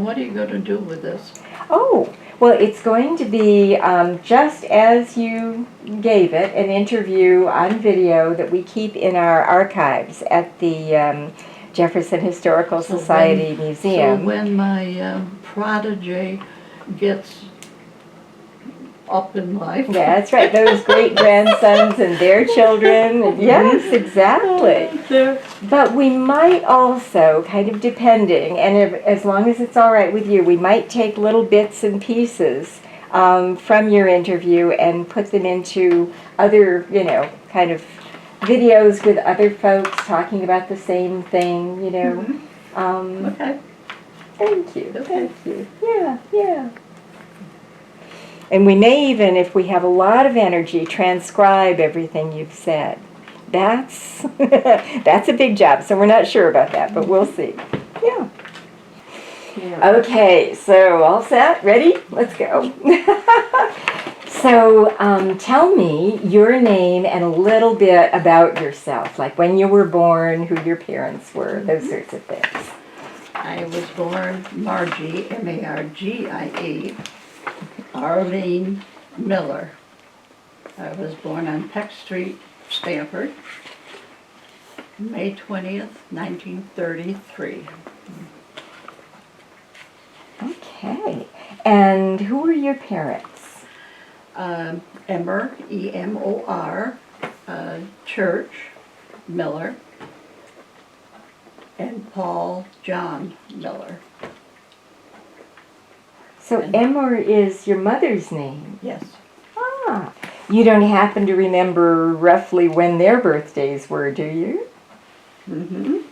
And what are you going to do with this? Oh, well, it's going to be just as you gave it, an interview on video that we keep in our archives at the Jefferson Historical Society Museum. So when my prodigy gets up in life. Yeah, that's right. Those great-grandsons and their children. Yes, exactly. But we might also, kind of depending, and as long as it's all right with you, we might take little bits and pieces from your interview and put them into other, kind of videos with other folks talking about the same thing, Okay. Thank you. Okay. Thank you. Yeah. And we may even, if we have a lot of energy, transcribe everything you've said. That's that's a big job, so we're not sure about that, but we'll see. Yeah. Okay, so all set? Ready? Let's go. So tell me your name and a little bit about yourself, like when you were born, who your parents were, those sorts of things. I was born Margie, M-A-R-G-I-E, Arlene Miller. I was born on Peck Street, Stamford, May 20th, 1933. Okay. And who were your parents? Emmer, E-M-O-R, Church, Miller, and Paul John Miller. So Emmer is your mother's name? Yes. Ah. You don't happen to remember roughly when their birthdays were, do you? Mm-hmm.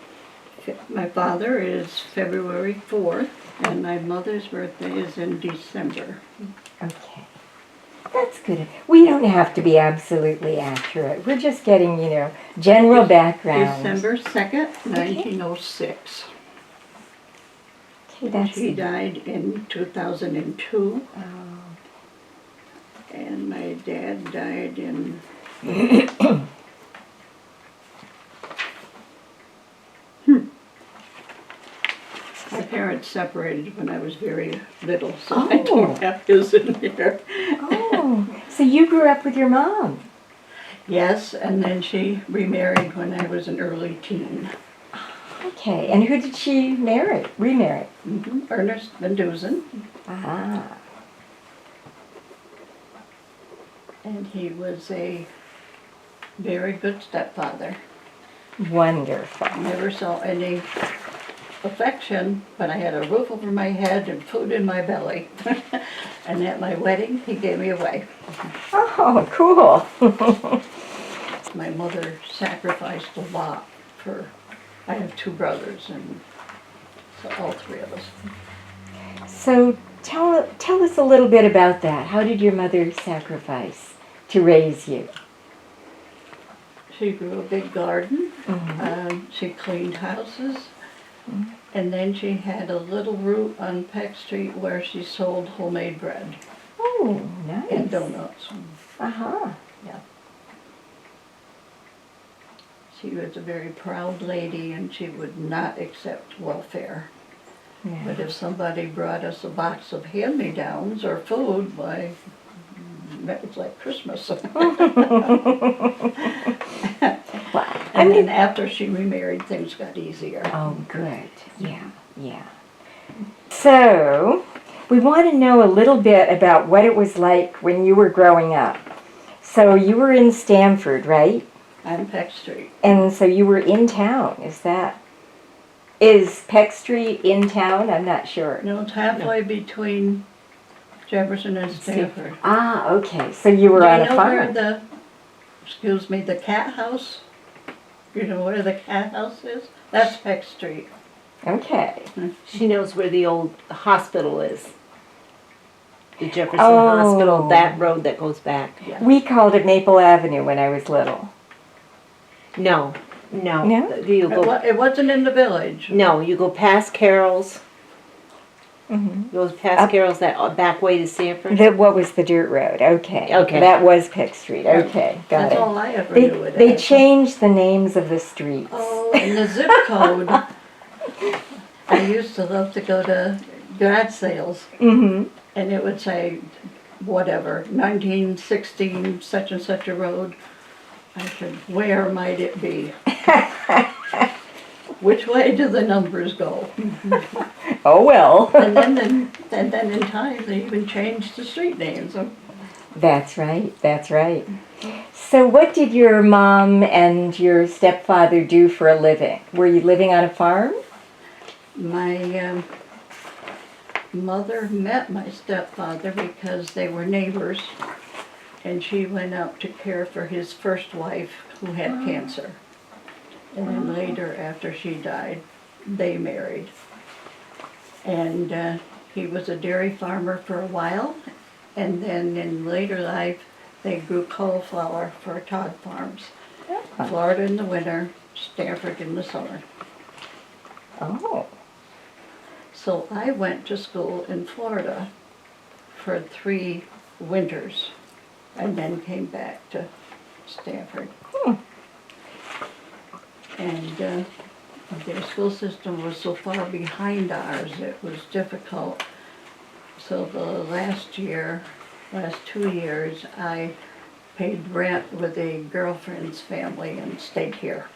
My father is February 4th, and my mother's birthday is in December. Okay. That's good. We don't have to be absolutely accurate. We're just getting, general background. December 2nd, 1906. Okay, that's She died in 2002. Oh. And my dad died in... My parents separated when I was very little, so I don't have his in here. Oh, so you grew up with your mom? Yes, and then she remarried when I was an early teen. Okay, and who did she remarry? Ernest Van Dusen. Ah. And he was a very good stepfather. Wonderful. Never saw any affection, but I had a roof over my head and food in my belly. And at my wedding, he gave me away. Oh, cool. My mother sacrificed a lot for, I have two brothers, and so all three of us. So tell us a little bit about that. How did your mother sacrifice to raise you? She grew a big garden. She cleaned houses. And then she had a little route on Peck Street where she sold homemade bread. Oh, nice. And donuts. Uh-huh. Yeah. She was a very proud lady, and she would not accept welfare. Yeah. But if somebody brought us a box of hand-me-downs or food, why, that was like Christmas. Wow. And then after she remarried, things got easier. Oh, good. Yeah. So, we want to know a little bit about what it was like when you were growing up. So, you were in Stamford, right? On Peck Street. And so you were in town, is Peck Street in town? I'm not sure. No, it's halfway between Jefferson and Stamford. Ah, okay. So you were on a farm. Do you know where the cat house? You know where the cat house is? That's Peck Street. Okay. She knows where the old hospital is. The Jefferson Hospital, that road that goes back. Yeah. We called it Maple Avenue when I was little. No. No? You go, It wasn't in the village. no, you go past Carol's. Mm-hmm. Goes past Carol's, that back way to Sanford. What was the dirt road? Okay. Okay. That was Peck Street. Okay, got That's it. all I ever knew it They as. changed the names of the streets. Oh, and the zip code. I used to love to go garage sales, Mm-hmm. and it would say, whatever, 1916 such and such a road. I said, where might it be? Which way do the numbers go? Oh, well. And then in time, they even changed the street names. That's right, that's right. So what did your mom and your stepfather do for a living? Were you living on a farm? My mother met my stepfather because they were neighbors, and she went out to care for his first wife who had cancer. And then later, after she died, they married. And he was a dairy farmer for a while, and then in later life, they grew cauliflower for Todd Farms. Florida in the winter, Stanford in the summer. Oh. So I went to school in Florida for 3 winters, and then came back to Stanford. And their school system was so far behind ours, it was difficult. So the last 2 years, I paid rent with a girlfriend's family and stayed here.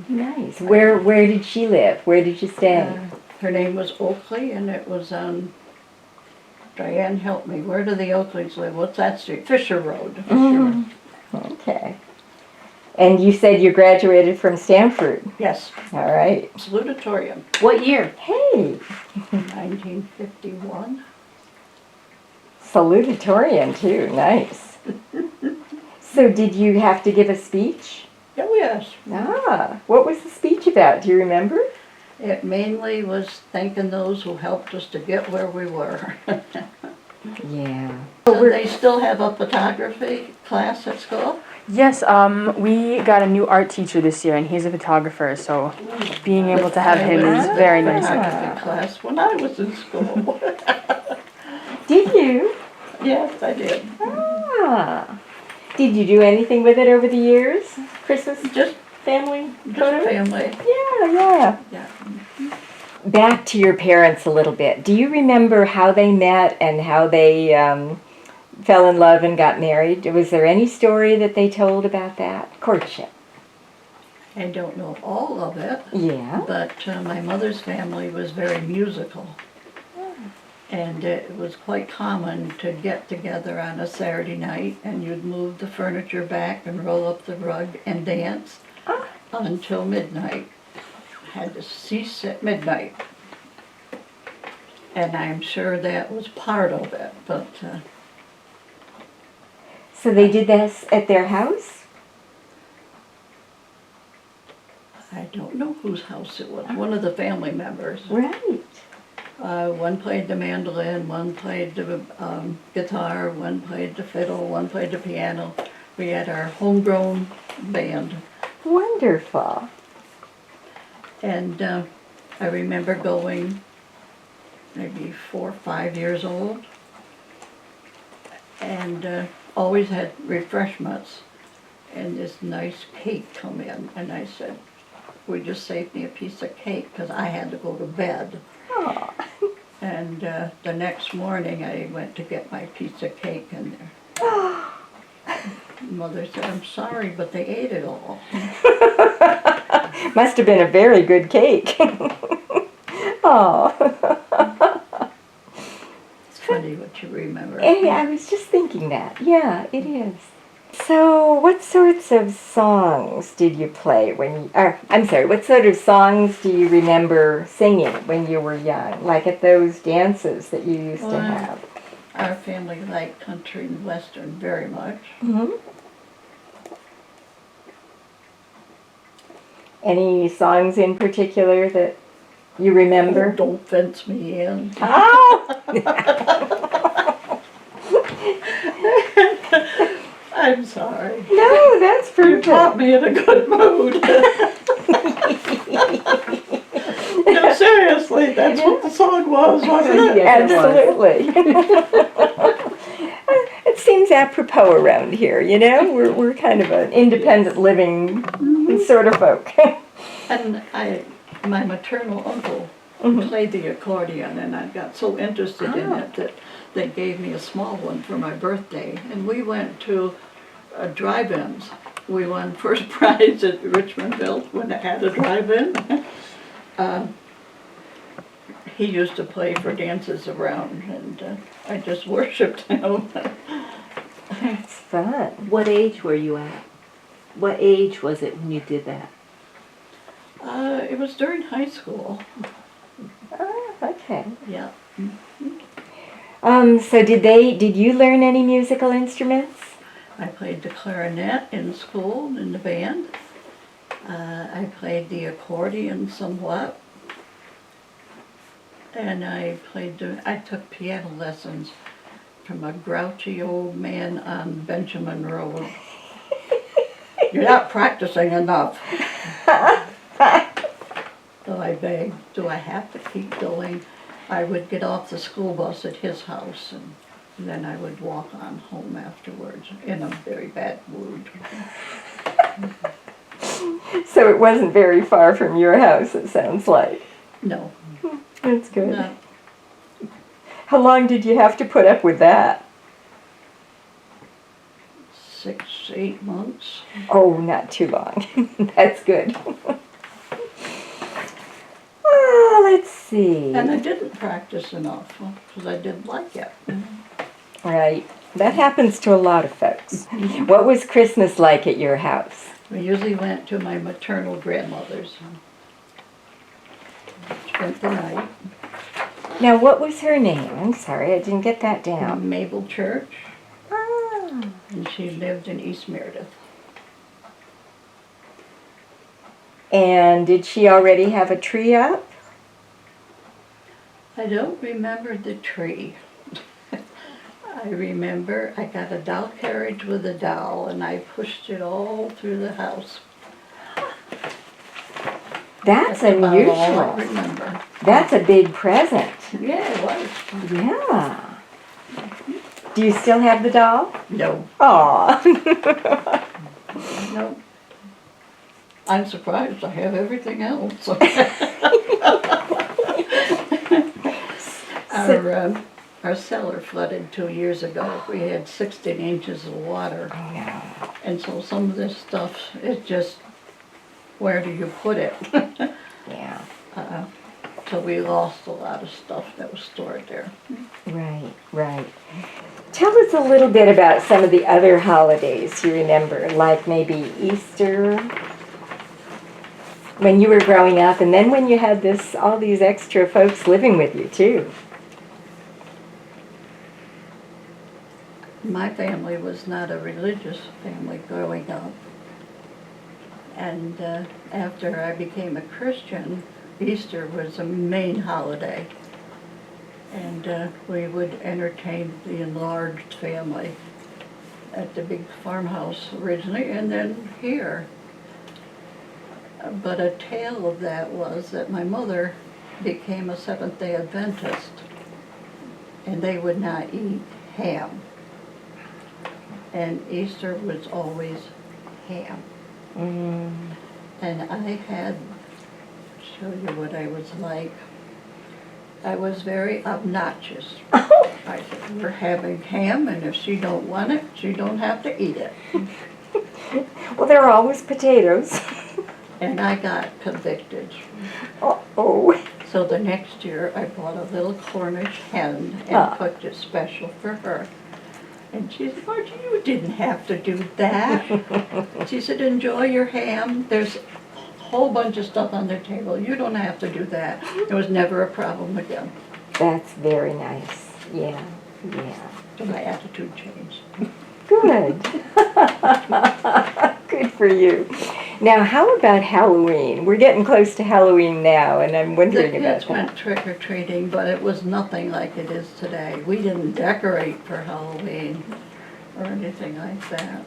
Nice. Where did she live? Where did you stay? Her name was Oakley, and it was on, Diane, help me, where do the Oakleys live? What's that street? Fisher Road. Fisher. Okay. And you said you graduated from Stanford. Yes, All right. salutatorian, What year? Hey, 1951. salutatorian too. Nice. So did you have to give a speech? Oh, yes. What was the speech about? Do you remember? It mainly was thanking those who helped us to get where we were. Yeah. So they still have a photography class at school? Yes, we got a new art teacher this year, and he's a photographer, so being able to have him is very nice. Photography class when I was in school. Did you? Yes, I did. Did you do anything with it over the years? Christmas Just family? family. Yeah. Yeah. Back to your parents a little bit. Do you remember how they met and how they fell in love and got married? Was there any story that they told about that? Courtship. I don't know all of it, Yeah. but my mother's family was very musical. And it was quite common to get together on a Saturday night, and you'd move the furniture back and roll up the rug and dance until midnight. Had to cease at midnight. And I'm sure that was part of it, but So they did this at their house? I don't know whose house it was. One of the family members. Right. One played the mandolin, one played the guitar, one played the fiddle, one played the piano. We had our homegrown band. Wonderful. And I remember going maybe 4 or 5 years old, and always had refreshments, and this nice cake come in, and I said, "Would you save me a piece of cake?" Because I had to go to bed. Oh. And the next morning I went to get my piece of cake, and Mother said, "I'm sorry, but they ate it all." Must have been a very good cake. Oh. It's funny what you remember. Hey, I was just thinking that. Yeah, it is. So, what sorts of songs did you play when you, what sort of songs do you remember singing when you were young? Like at those dances that you used to have? Our family liked country and western very much. Mm-hmm. Any songs in particular that you remember? Oh, don't fence me in. Oh! I'm sorry. No, that's You perfect. caught me in a good mood. No, seriously, that's what the song was, wasn't it? Yes, it was. Absolutely. It seems apropos around here, you know? We're kind of an independent living sort of folk. And my maternal uncle played the accordion, and I got so interested in it that they gave me a small one for my birthday. And we went to drive-ins. We won first prize at Richmondville when it had a drive-in. He used to play for dances around, and I just worshipped him. It's fun. What age were you at? What age was it when you did that? It was during high school. Oh, okay. Yeah. So did you learn any musical instruments? I played the clarinet in school in the band. I played the accordion somewhat. And I took piano lessons from a grouchy old man on Benjamin Road. You're not practicing enough. So I begged, do I have to keep going? I would get off the school bus at his house, and then I would walk on home afterwards in a very bad mood. So it wasn't very far from your house, it sounds like. No. That's good. No. How long did you have to put up with that? 6, 8 months. Oh, not too long. That's good. Oh, let's see. And I didn't practice enough because I didn't like it. Right. That happens to a lot of folks. What was Christmas like at your house? We usually went to my maternal grandmother's. Spent the night. Now, what was her name? I'm sorry, I didn't get that down. Mabel Church, Ah. and she lived in East Meredith. And did she already have a tree up? I don't remember the tree. I remember I got a doll carriage with a doll, and I pushed it all through the house. That's About all I unusual. remember. That's a big present. Yeah, it was. Yeah. Do you still have the doll? No, Aw. no. I'm surprised. I have everything else. Our cellar flooded 2 years ago. We had 16 inches of water. Oh, no. And so some of this stuff is just, where do you put it? Yeah. So we lost a lot of stuff that was stored there. Right, right. Tell us a little bit about some of the other holidays you remember, like maybe Easter, when you were growing up, and then when you had all these extra folks living with you too. My family was not a religious family growing up. And after I became a Christian, Easter was a main holiday. And we would entertain the enlarged family at the big farmhouse originally, and then here. But a tale of that was that my mother became a Seventh-day Adventist, and they would not eat ham. And Easter was always ham. Mm. And I had, show you what I was like. I was very obnoxious. I said, we're having ham, and if she don't want it, she don't have to eat it. Well, there are always potatoes. And I got convicted. Uh-oh. So the next year, I bought a little Cornish hen and cooked it special for her. And she said, Margie, you didn't have to do that. She said, enjoy your ham. There's a whole bunch of stuff on their table. You don't have to do that. It was never a problem again. That's very nice. Yeah, yeah. So my attitude changed. Good. Good for you. Now, how about Halloween? We're getting close to Halloween now, and I'm The wondering about kids that. went trick-or-treating, but it was nothing like it is today. We didn't decorate for Halloween or anything like that.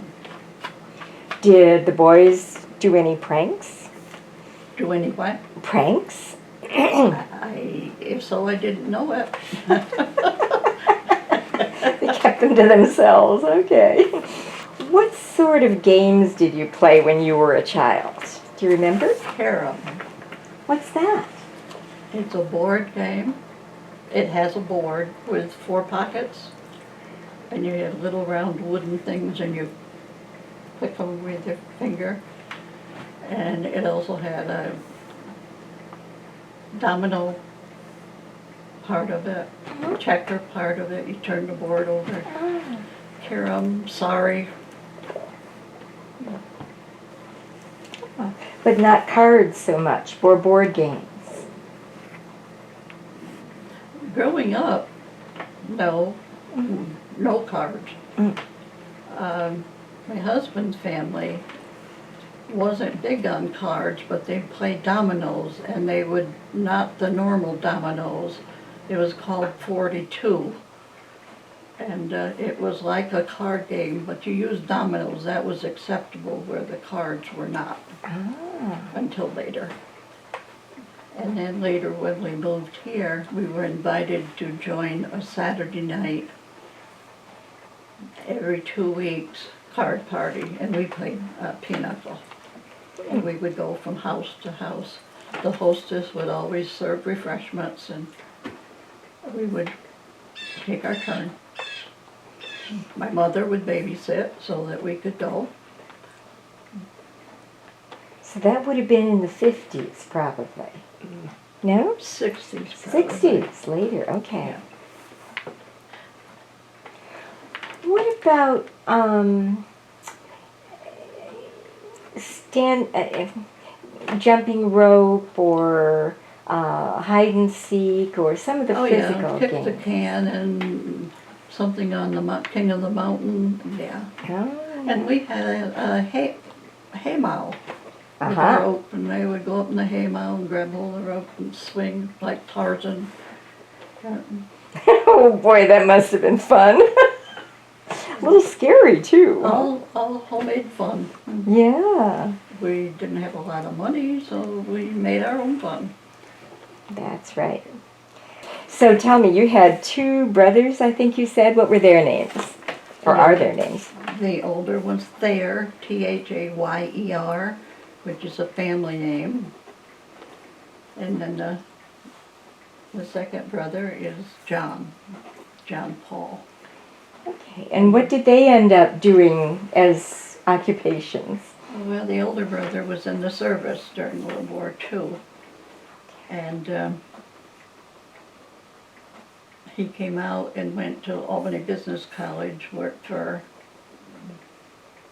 Did the boys do any pranks? Do any what? Pranks? If so, I didn't know it. They kept them to themselves, okay. What sort of games did you play when you were a child? Do you remember? Harem. What's that? It's a board game. It has a board with 4 pockets, and you have little round wooden things, and you click them with your finger. And it also had a domino part of it, checker part of it. You turn the board over. Carom, sorry. But not cards so much, or board games. Growing up, no, no cards. My husband's family wasn't big on cards, but they played dominoes, and they would, not the normal dominoes, it was called 42. And it was like a card game, but you used dominoes. That was acceptable where the cards were not, until later. And then later when we moved here, we were invited to join a Saturday night every 2 weeks card party, and we played pinochle. And we would go from house to house. The hostess would always serve refreshments, and we would take our turn. My mother would babysit so that we could go. So that would have been in the 50s, probably. No? 60s probably. 60s, later, okay. What about jumping rope or hide and seek or some of the physical Oh yeah, kick games? the can and something on the King of the Mountain, yeah. Oh. And we had a hay mow with a Uh-huh. rope, and they would go up in the hay mow and grab hold of the rope and swing like Tarzan. Oh boy, that must have been fun. A little scary too. All homemade fun. Yeah, We didn't have a lot of money, so we made our own fun. that's right. So tell me, you had 2 brothers, I think you said. What were their names? Or are their names? The older one's Thayer, Thayer, which is a family name. And then the second brother is John Paul. Okay, and what did they end up doing as occupations? Well, the older brother was in the service during World War II. And he came out and went to Albany Business College, worked for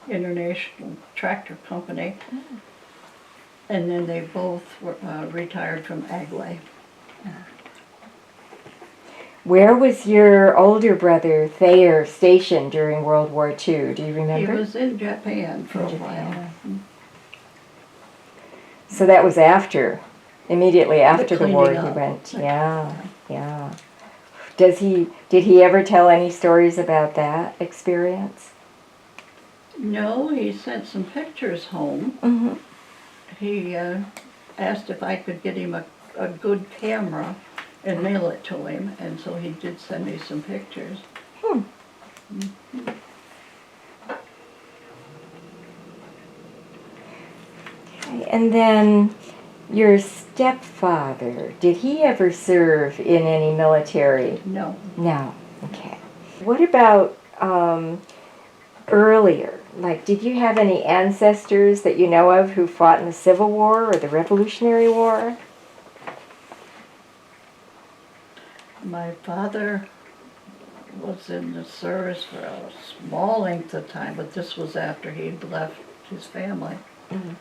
International Tractor Company. And then they both were, retired from Agway. Where was your older brother, Thayer, stationed during World War II? Do you He remember? was in Japan for a while. Japan. So that was immediately after the war cleaning he up. went. Yeah. Did he ever tell any stories about that experience? No, he sent some pictures home. Mm-hmm. He asked if I could get him a good camera and mail it to him, and so he did send me some pictures. Okay, and then your stepfather, did he ever serve in any military? No, No. Okay. What about earlier? Like, did you have any ancestors that you know of who fought in the Civil War or the Revolutionary War? my father was in the service for a small length of time, but this was after he'd left his family. Mhm.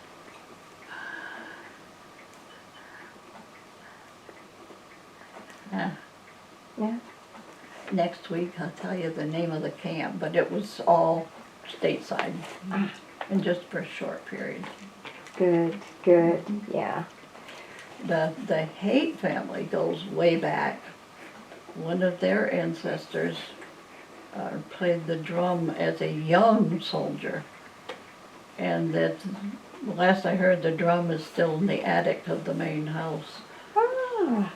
Yeah. Yeah. Next week I'll tell you the name of the camp, but it was all stateside, and just for a short period. Good, yeah. The Hait family goes way back. One of their ancestors played the drum as a young soldier, and that last I heard, the drum is still in the attic of the main house. Ah.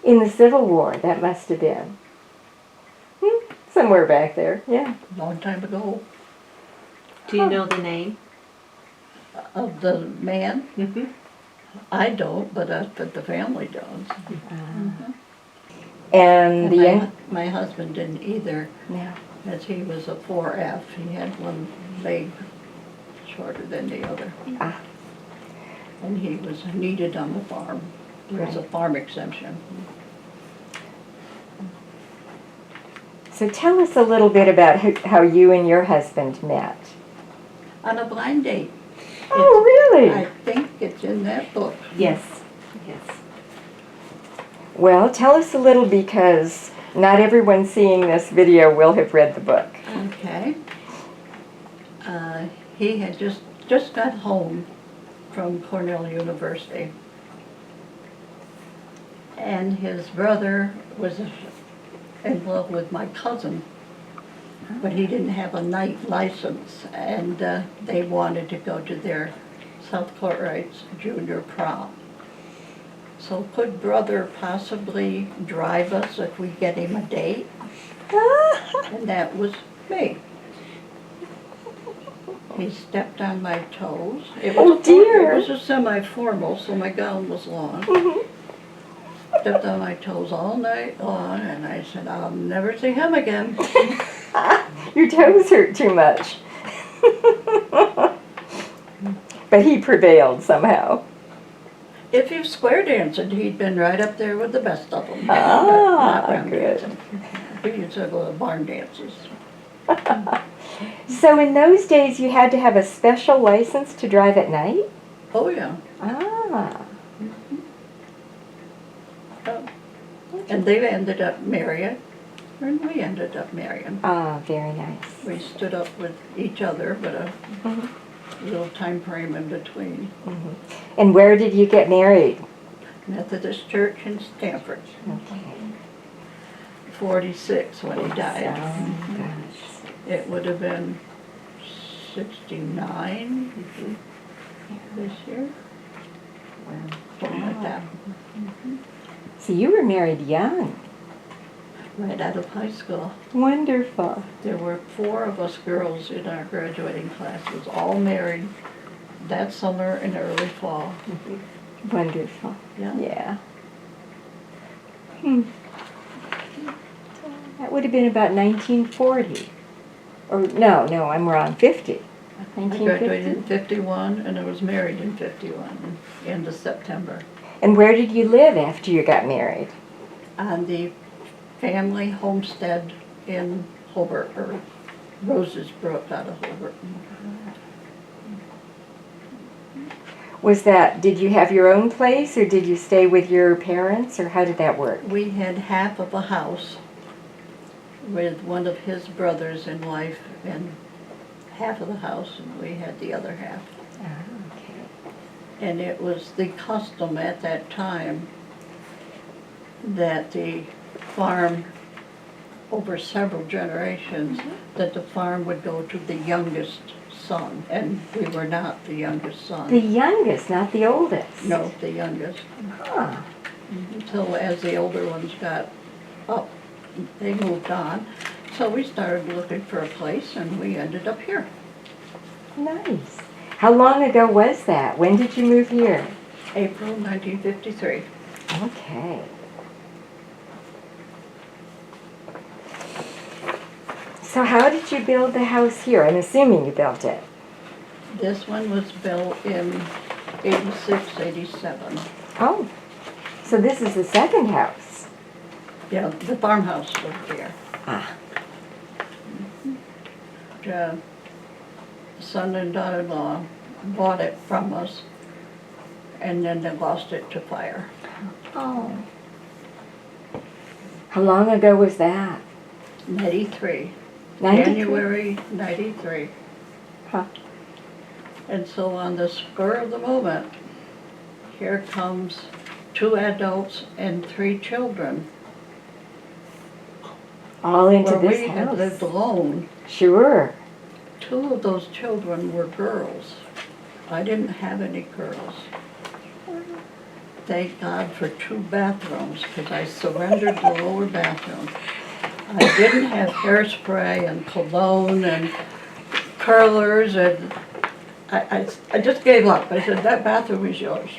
In the Civil War, that must have been. Somewhere back there, yeah. Long time ago. Do you know the name? Of the man, Mm-hmm. I don't, but the family does. And the young, My husband didn't either, no. as he was a 4F. He had one leg shorter than the other. Ah. And he was needed on the farm. There was a Right. farm exemption. So tell us a little bit about how you and your husband met. On a blind date. Oh, really? I think it's in that book. Yes, yes. Well, tell us a little, because not everyone seeing this video will have read the book. Okay. He had just got home from Cornell University. And his brother was in love with my cousin, but he didn't have a night license, and they wanted to go to their South Courtrights junior prom. So could brother possibly drive us if we get him a date? And that was me. He stepped on my toes. It was Oh, dear. It was a semi-formal, so my gown was long. Stepped on my toes all night long, and I said, I'll never see him again. Your toes hurt too much. But he prevailed somehow. If you square danced, he'd been right up there with the best of them. Ah, Not round good. dancing. We used to go to barn dances. So in those days, you had to have a special license to drive at night? Oh, yeah. Ah. Oh. And they ended up marrying, and we ended up marrying. Ah, very nice. We stood up with each other, but a Mhm. little time frame in between. And where did you get married? Methodist Church in Stanford, Okay. 46 when he died. Oh, gosh. It would have been 69 this year, something like that. So you were married young. Right out of high school. Wonderful. There were 4 of us girls in our graduating class, was all married that summer and early fall. Wonderful. Yeah. Yeah. That would have been about 1940. Or, no, I'm wrong, 50. I graduated in 51 and I was married in 51, end of September. And where did you live after you got married? On the family homestead in Hobart, or Roses Brook out of Hobart. Did you have your own place, or did you stay with your parents, or how did that work? We had half of a house with one of his brothers in life, and half of the house, and we had the other half. Okay. And it was the custom at that time that the farm, over several generations, that the farm would go to the youngest son, and we were not the youngest son. The youngest, not the oldest. No, the youngest. Huh. Until as the older ones got up, they moved on. So we started looking for a place, and we ended up here. Nice. How long ago was that? When did you move here? April 1953. Okay. So how did you build the house here? I'm assuming you built it. This one was built in 86, 87. Oh, so this is the second house. Yeah, the farmhouse was there. Ah. The son and daughter-in-law bought it from us, and then they lost it to fire. Oh. How long ago was that? 93. 93? January 93. Huh. And so on the spur of the moment, here comes 2 adults and 3 children. All into Where this we had house. lived alone, Sure. 2 of those children were girls. I didn't have any girls. Thank God for 2 bathrooms, because I surrendered the lower bathroom. I didn't have hairspray and cologne and curlers, and I just gave up. I said, that bathroom is yours.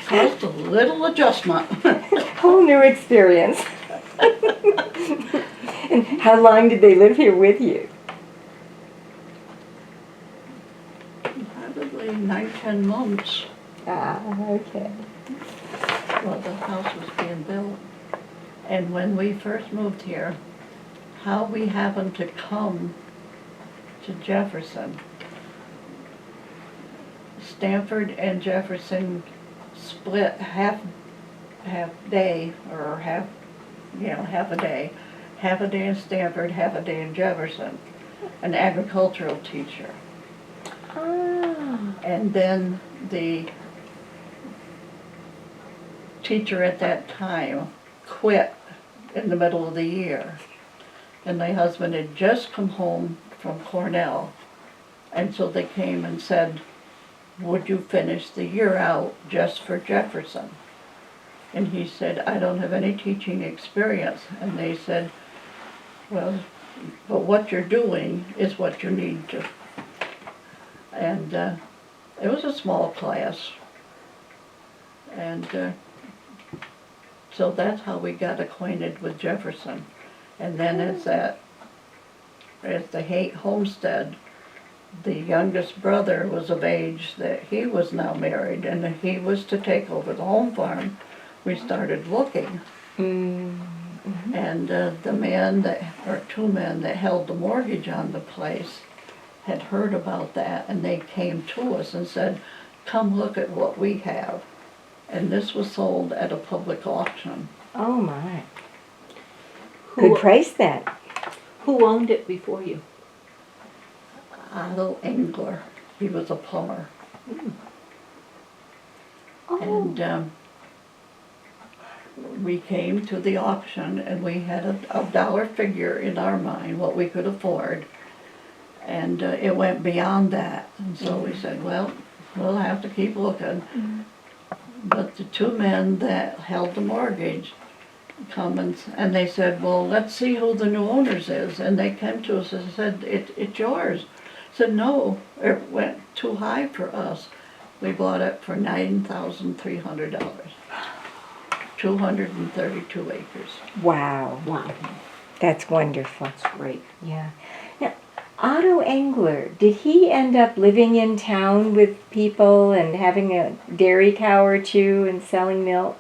Caused a little adjustment. Whole new experience. And how long did they live here with you? Probably 9, 10 months Ah, okay. while the house was being built. And when we first moved here, how we happened to come to Jefferson. Stanford and Jefferson split half day, or half a day. Half a day in Stanford, half a day in Jefferson, an agricultural teacher. Ah. And then the teacher at that time quit in the middle of the year. And my husband had just come home from Cornell. And so they came and said, would you finish the year out just for Jefferson? And he said, I don't have any teaching experience. And they said, well, but what you're doing is what you need to. And it was a small class. And so that's how we got acquainted with Jefferson. And then as the Hait homestead, the youngest brother was of age that he was now married, and he was to take over the home farm. We started looking. Mm-hmm. And the man or two men that held the mortgage on the place had heard about that, and they came to us and said, come look at what we have. And this was sold at a public auction. Oh my. Who- Good price then. Who owned it before you? Otto Engler, he was a plumber. Oh. And we came to the auction, and we had a dollar figure in our mind, what we could afford. And it went beyond that. And so we said, well, we'll have to keep looking. But the two men that held the mortgage come and they said, well, let's see who the new owners is. And they came to us and said, it's yours. I said, no, it went too high for us. We bought it for $9,300. 232 acres. Wow. Wow, That's wonderful. that's great. Yeah. Now, Otto Engler, did he end up living in town with people and having a dairy cow or two and selling milk?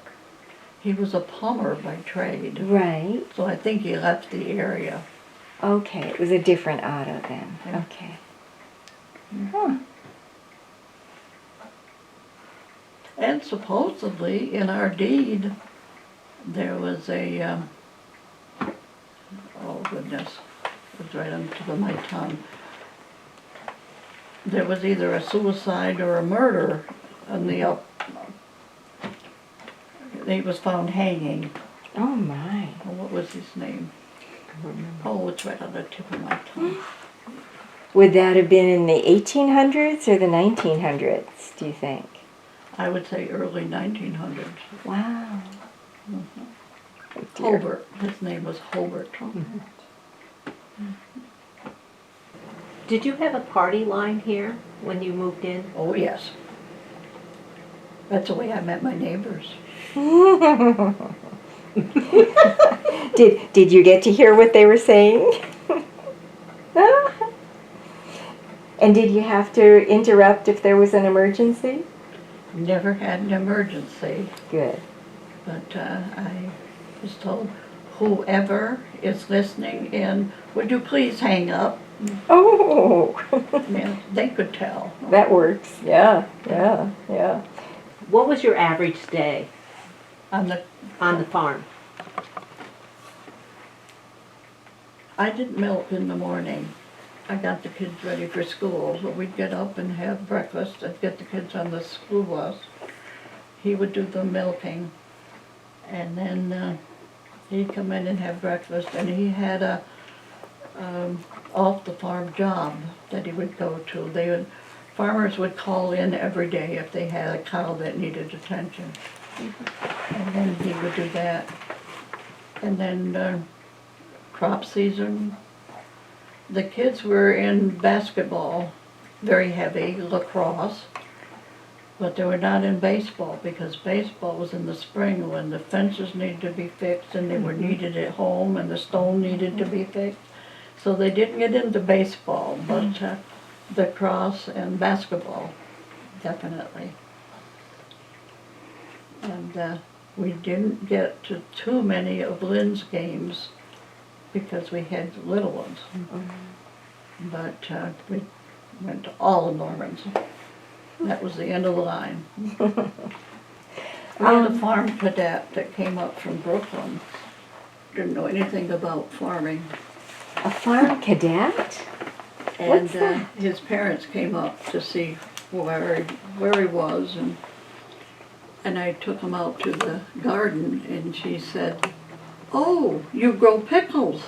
He was a plumber by trade, Right. so I think he left the area. Okay, it was a different Otto then. Yeah. Okay. Huh. And supposedly, in our deed, there was a, oh goodness, it was right on the tip of my tongue. There was either a suicide or a murder on the he was found hanging. Oh my. Oh, what was his name? Oh, it's right on the tip of my tongue. Would that have been in the 1800s or the 1900s, do you think? I would say early 1900s. Wow. Oh, dear. Hobart. His name was Hobart. Did you have a party line here when you moved in? Oh, yes. That's the way I met my neighbors. Did you get to hear what they were saying? And did you have to interrupt if there was an emergency? Never had an emergency, Good. but I was told, whoever is listening in, would you please hang up? Oh, Yeah, they could tell. that works. Yeah, yeah, yeah. What was your average day On the, on the farm? I didn't milk in the morning. I got the kids ready for school, so we'd get up and have breakfast and get the kids on the school bus. He would do the milking, and then he'd come in and have breakfast, and he had a off-the-farm job that he would go to. Farmers would call in every day if they had a cow that needed attention, and then he would do that. And then crop season, the kids were in basketball, very heavy, lacrosse, But they were not in baseball, because baseball was in the spring when the fences needed to be fixed and they were needed at home and the stone needed to be fixed. So they didn't get into baseball, but lacrosse and basketball, definitely. And we didn't get to too many of Lynn's games because we had little ones. But we went to all of Norman's. That was the end of the line. We had a farm cadet that came up from Brooklyn. Didn't know anything about farming. A farm cadet? And What's that? his parents came up to see where he was, and I took him out to the garden, and she said, "Oh, you grow pickles."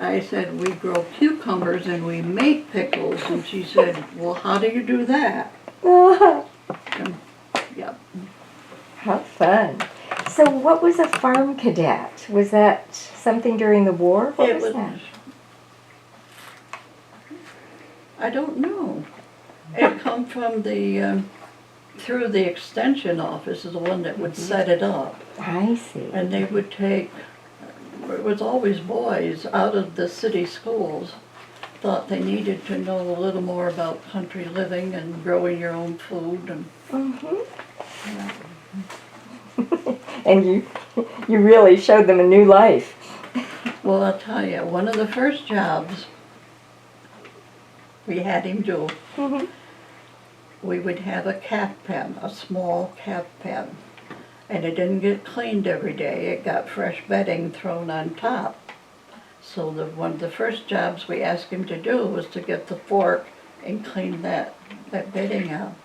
I said, "We grow cucumbers and we make pickles." And she said, "Well, how do you do that?" And, yeah. How fun. So what was a farm cadet? Was that something during the war? What was that? I don't know. It come from the, through the extension office is the one that would set it up. I see. And they would take, it was always boys out of the city schools, thought they needed to know a little more about country living and growing your own food and. Yeah. And you really showed them a new life. Well, I'll tell you, one of the first jobs we had him do, we would have a calf pen, a small calf pen, and it didn't get cleaned every day. It got fresh bedding thrown on top. So one of the first jobs we asked him to do was to get the fork and clean that bedding out.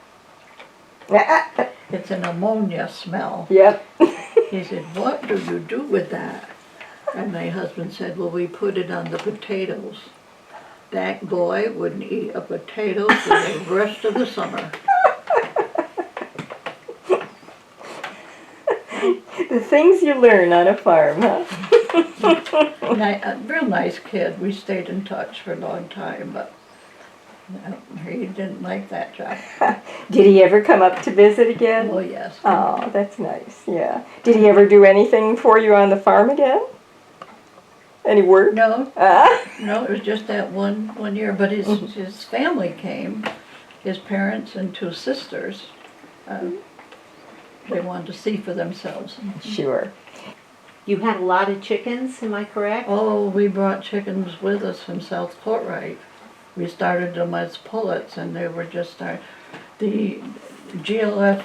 It's an ammonia smell. Yep. He said, "What do you do with that?" And my husband said, "Well, we put it on the potatoes." That boy wouldn't eat a potato for the rest of the summer. The things you learn on a farm, huh? A real nice kid. We stayed in touch for a long time, but he didn't like that job. Did he ever come up to visit again? Oh, yes. Oh, that's nice, yeah. Did he ever do anything for you on the farm again? Any work? No, Ah? no, it was just that one year. But his family came, his parents and two sisters. They wanted to see for themselves. Sure. You had a lot of chickens, am I correct? Oh, we brought chickens with us from South Courtright. We started them as pullets, and they were just the GLF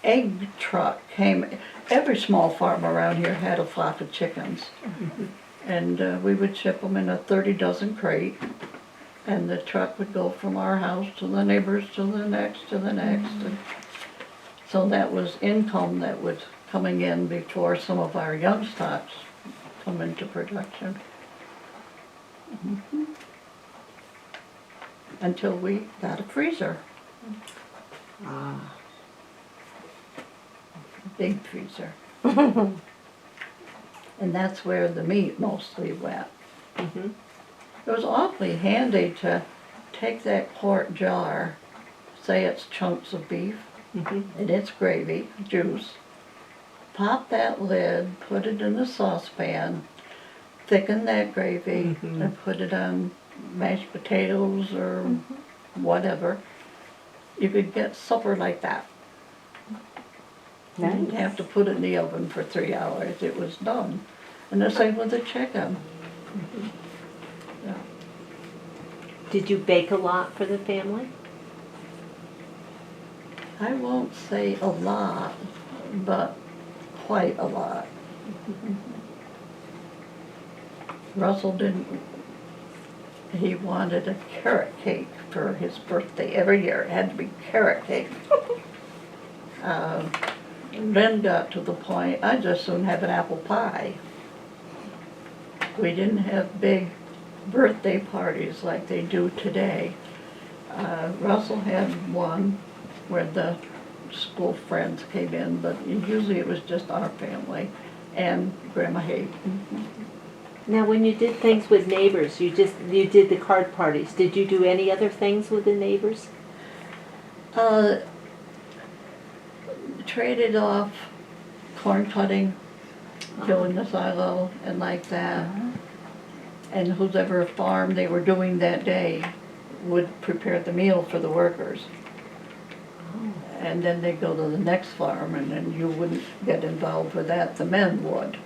egg truck came. Every small farm around here had a flock of chickens, and we would ship them in a 30-dozen crate, and the truck would go from our house to the neighbors to the next to the next. And so that was income that was coming in before some of our young stocks come into production. Until we got a freezer. Big freezer. And that's where the meat mostly went. It was awfully handy to take that quart jar, say it's chunks of beef, and it's gravy, juice, pop that lid, put it in the saucepan, thicken that gravy, and put it on mashed potatoes or whatever. You could get supper like that. You didn't have to put it in the oven for 3 hours. It was done. And the same with the chicken. Yeah. Did you bake a lot for the family? I won't say a lot, but quite a lot. Russell he wanted a carrot cake for his birthday every year. It had to be carrot cake. Then got to the point, I just soon have an apple pie. We didn't have big birthday parties like they do today. Russell had one where the school friends came in, but usually it was just our family and Grandma Hait. Now, when you did things with neighbors, you did the card parties. Did you do any other things with the neighbors? Uh, traded off corn cutting, filling the silo and like that. And whoever farm they were doing that day would prepare the meal for the workers. And then they'd go to the next farm, and then you wouldn't get involved with that, the men would.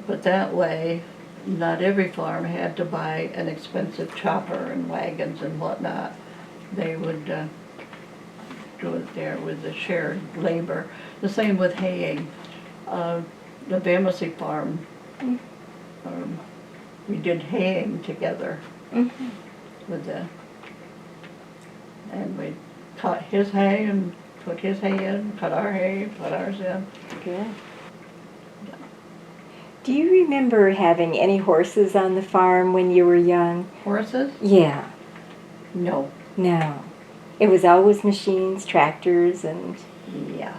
But that way, not every farm had to buy an expensive chopper and wagons and whatnot. They would do it there with the shared labor. The same with haying. The Vamasey farm, we did haying together with the, and we cut his hay and put his hay in, cut our hay, put ours in. Good. Do you remember having any horses on the farm when you were young? Horses? Yeah, No. no. It was always machines, tractors, and... Yeah.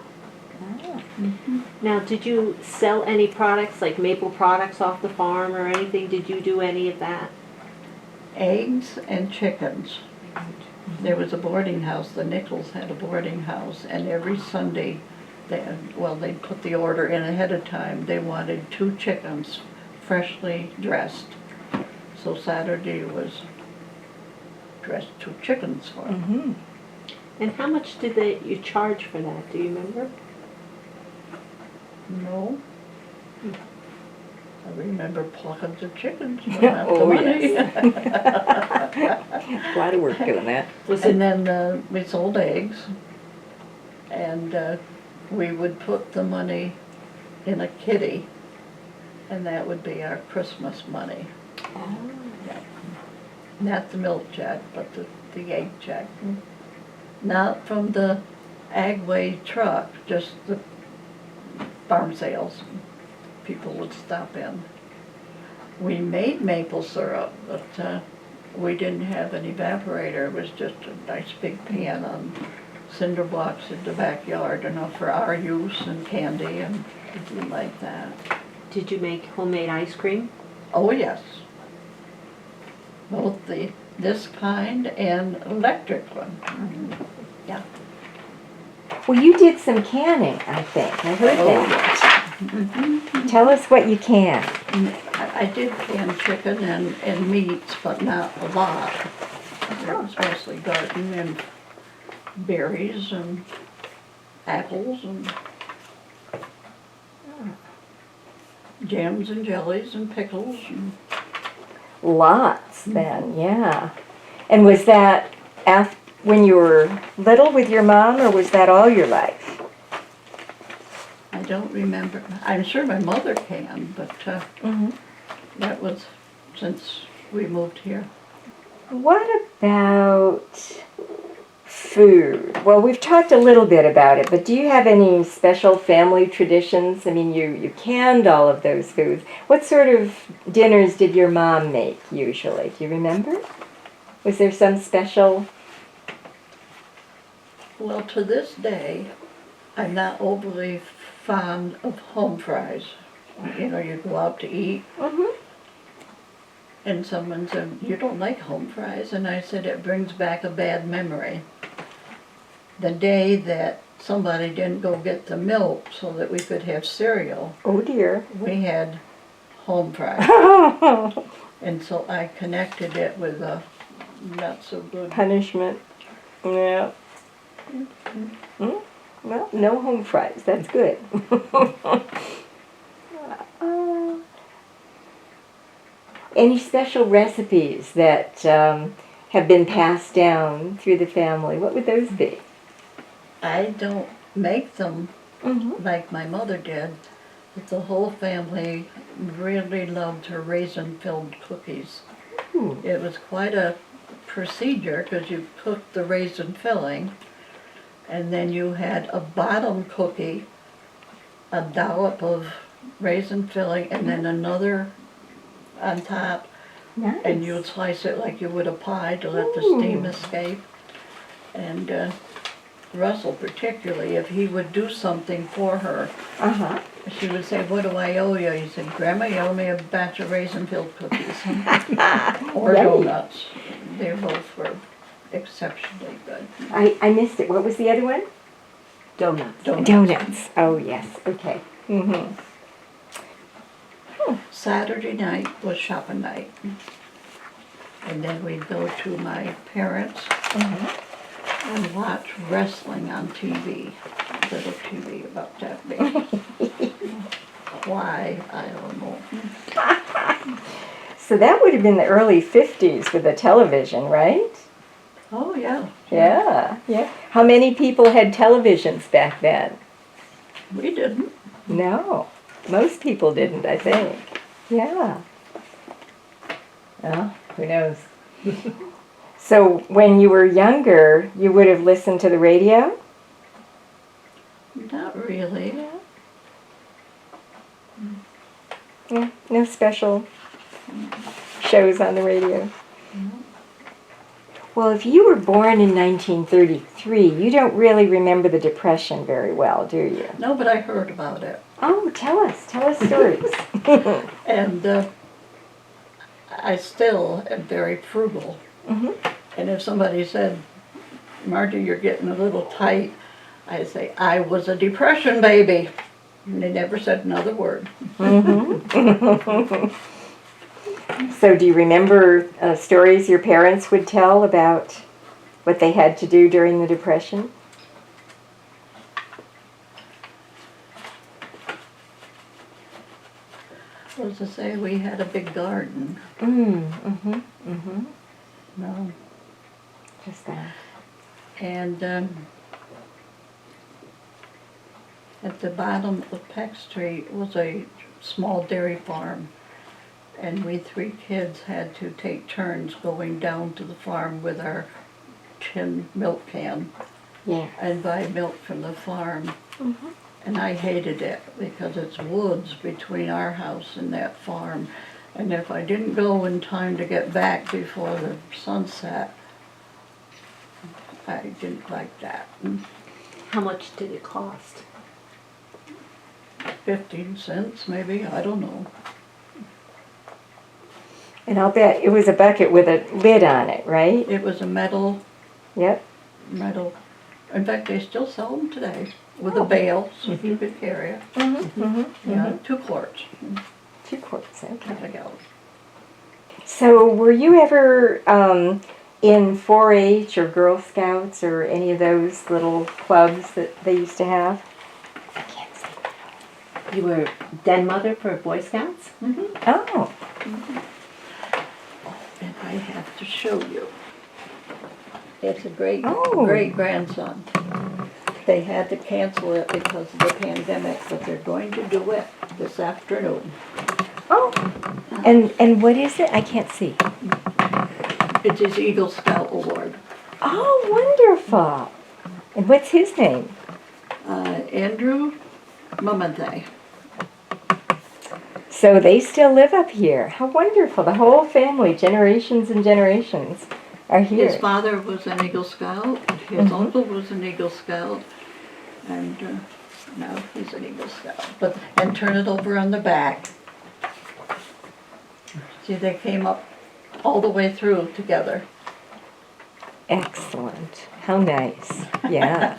Now, did you sell any products, like maple products off the farm or anything? Did you do any of that? Eggs and chickens. There was a boarding house, the Nichols had a boarding house, and every Sunday, they'd put the order in ahead of time. They wanted 2 chickens, freshly dressed. So Saturday was dressed 2 chickens for them. And how much did you charge for that? Do you remember? No. I remember plucking the chickens. Not the Oh, money. A lot of work doing that. And then we sold eggs, and we would put the money in a kitty, and that would be our Christmas money. Yeah. Not the milk check, but the egg check. Not from the Agway truck, just the farm sales. People would stop in. We made maple syrup, but we didn't have an evaporator. It was just a nice big pan on cinder blocks in the backyard, enough for our use and candy and like that. Did you make homemade ice cream? Oh, yes. Both this kind and electric one. Yeah. Well, you did some canning, I think. I heard that. Tell us what you can. I did can chicken and meats, but not a lot. It was mostly garden and berries and apples and jams and jellies and pickles. And Lots then, yeah. And was that when you were little with your mom, or was that all your life? I don't remember. I'm sure my mother can, but that was since we moved here. What about food? Well, we've talked a little bit about it, but do you have any special family traditions? I mean, you canned all of those foods. What sort of dinners did your mom make usually? Do you remember? Was there some special? Well, to this day, I'm not overly fond of home fries. You know, you go out to eat, and someone said, "You don't like home fries?" And I said, "It brings back a bad memory. The day that somebody didn't go get the milk so that we could have cereal, Oh dear. we had home fries." And so I connected it with a not so good. Punishment. Yeah. Well, no home fries. That's good. Any special recipes that have been passed down through the family? What would those be? I don't make them like my mother did, but the whole family really loved her raisin-filled cookies. It was quite a procedure because you cooked the raisin filling, and then you had a bottom cookie, a dollop of raisin filling, and then another on top, Nice. and you would slice it like you would a pie to let the steam escape. And Russell particularly, if he would do something for her, she would say, "What do I owe you?" He said, "Grandma, you owe me a batch of raisin-filled cookies." Or Yummy. donuts. They both were exceptionally good. I missed it. What was the other one? Donuts. Donuts. Oh, yes. Okay. Mm-hmm. Saturday night was shopping night. And then we'd go to my parents' and watch wrestling on TV. Little TV about that big. Why? I don't know. So that would have been the early 50s with the television, right? Oh, yeah. Yeah, yeah. How many people had televisions back then? We didn't. No, most people didn't, I think. Yeah. Well, who knows? So when you were younger, you would have listened to the radio? Not really. Yeah, no special shows on the radio. Well, if you were born in 1933, you don't really remember the Depression very well, do you? No, but I heard about it. Oh, tell us stories. And I still am very frugal. Mhm. And if somebody said, Margie, you're getting a little tight, I say, I was a Depression baby. And they never said another word. So do you remember stories your parents would tell about what they had to do during the Depression? Was to say we had a big garden. No. Just that. And at the bottom of Peck Street was a small dairy farm. And we 3 kids had to take turns going down to the farm with our tin milk can Yeah. and buy milk from the farm. And I hated it because it's woods between our house and that farm. And if I didn't go in time to get back before the sunset, I didn't like that. How much did it cost? 15 cents maybe, I don't know. And I'll bet it was a bucket with a lid on it, right? It was a metal. Yep. In fact, they still sell them today with a bale, so you could carry it. Yeah, 2 quarts. 2 quarts, okay. Have a gallon. So were you ever in 4-H or Girl Scouts or any of those little clubs that they used to have? I can't see. You were den mother for Boy Scouts? Oh. And I have to show you. It's a great Oh. great grandson. They had to cancel it because of the pandemic, but they're going to do it this afternoon. Oh. And what is it? I can't see. It's his Eagle Scout Award. Oh, wonderful. And what's his name? Andrew Mamathay. So they still live up here. How wonderful. The whole family, generations and generations, are here. His father was an Eagle Scout, his uncle was an Eagle Scout, and now he's an Eagle Scout. And turn it over on the back. See, they came up all the way through together. Excellent. How nice. Yeah.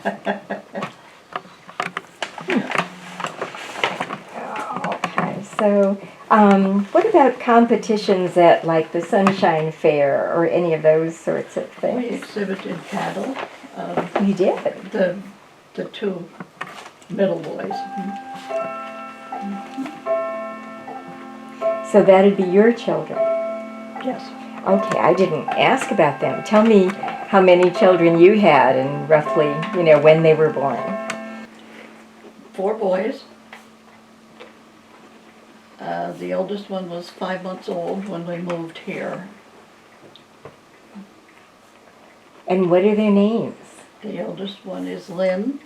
Okay, so what about competitions at like the Sunshine Fair or any of those sorts of We things? exhibited cattle, You did? the 2 middle boys. So that'd be your children. Yes. Okay, I didn't ask about them. Tell me how many children you had and roughly, when they were born. 4 boys. The eldest one was 5 months old when we moved here. And what are their names? The eldest one is Lynn,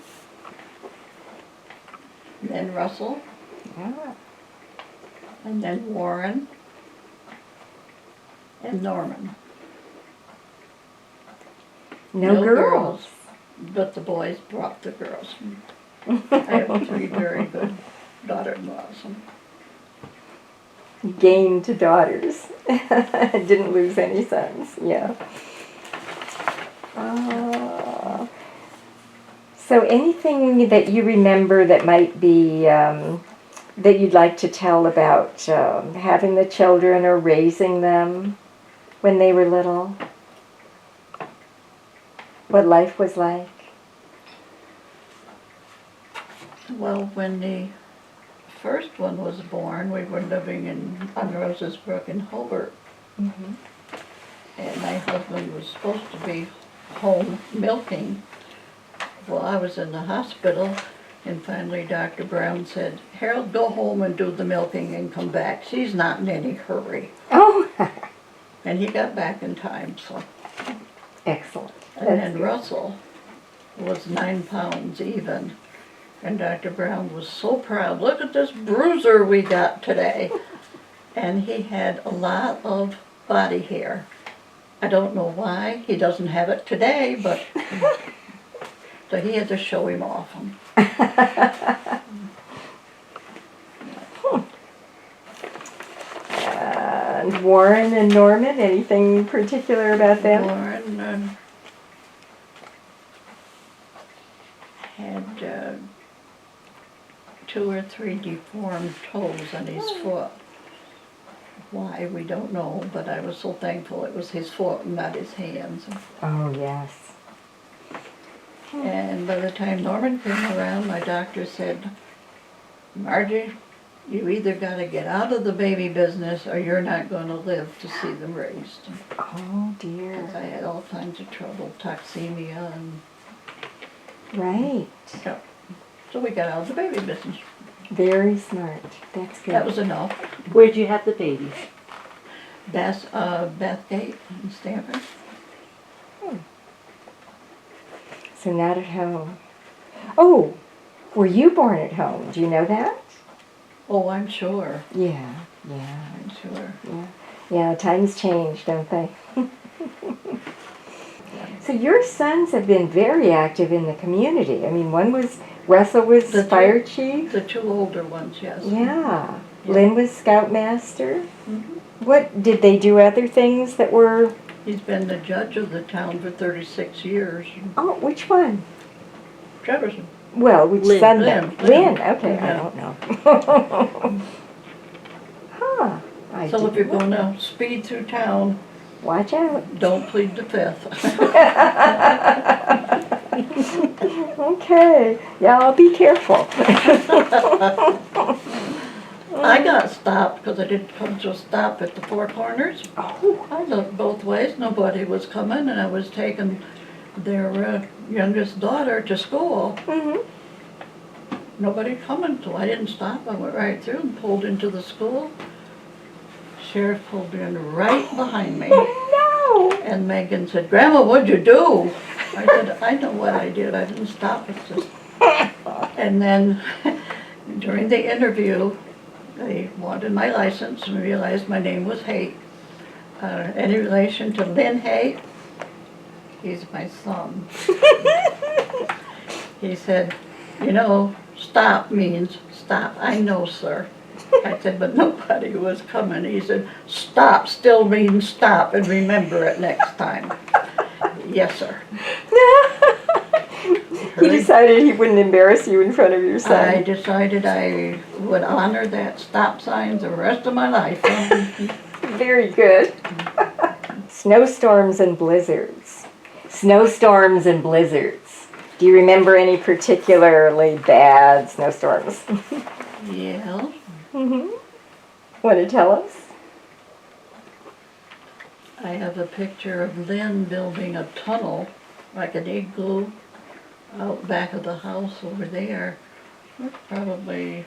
then Russell, Ah. and then Warren, and Norman. No girls. But the boys brought the girls. I have 3 very good daughter-in-laws. Gained daughters. Didn't lose any sons. Yeah. So anything that you remember that might be, that you'd like to tell about having the children or raising them when they were little? What life was like? Well, when the first one was born, we were living on Roses Brook in Hobart. Mm-hmm. And my husband was supposed to be home milking. Well, I was in the hospital, and finally Dr. Brown said, Harold, go home and do the milking and come back. She's not in any hurry. Oh, And he got back in time, so. excellent. And then Russell was 9 pounds even. And Dr. Brown was so proud. Look at this bruiser we got today. And he had a lot of body hair. I don't know why. He doesn't have it today, but so he had to show him off. And Warren and Norman, anything particular about them? Warren had 2 or 3 deformed toes on his foot. Why, we don't know, but I was so thankful it was his foot and not his hands. Oh, yes. And by the time Norman came around, my doctor said, Margie, you either got to get out of the baby business or you're not going to live to see them raised. Oh, dear. 'Cause I had all kinds of trouble, toxemia, and Right. yeah. So we got out of the baby business. Very smart. That's good. That was enough. Where'd you have the babies? Bathgate in Stanford. So not at home. Oh, were you born at home? Do you know that? Oh, I'm sure. Yeah. I'm sure. Yeah, times change, don't they? So your sons have been very active in the community. I mean, Russell was The fire chief. The 2 older ones, yes. Yeah. Yeah. Lynn was scoutmaster. Mhm. What, did they do other things that were, He's been the judge of the town for 36 years. oh, which one? Jefferson. Well, which Lynn. son then? Lynn. Lynn, okay, I Yeah. don't know. Huh. I So if you're didn't know. going to speed through town, Watch out. don't plead the 5th. Okay, yeah, I'll be careful. I got stopped because I didn't come to a stop at the 4 corners. Oh, I looked both ways, nobody was coming, and I was taking their youngest daughter to school. mm-hmm. Nobody coming, so I didn't stop. I went right through and pulled into the school. Sheriff pulled in right behind me. Oh, And Megan said, Grandma, what'd you do? I said, I know what I did. I didn't stop. It's just... And then during the interview, they wanted my license and realized my name was Hait. Any relation to Lynn Hait? He's my son. He said, you know, stop means stop. I know, sir. I said, but nobody was coming. He said, stop still means stop, and remember it next time. Yes, sir. He decided he wouldn't embarrass you in front of your I son. decided I would honor that stop sign the rest of my life. Very good. Snowstorms and blizzards. Snowstorms and blizzards. Do you remember any particularly bad snowstorms? Yeah. Mm-hmm. Want to tell us? I have a picture of Lynn building a tunnel, like an igloo, out back of the house over there. Probably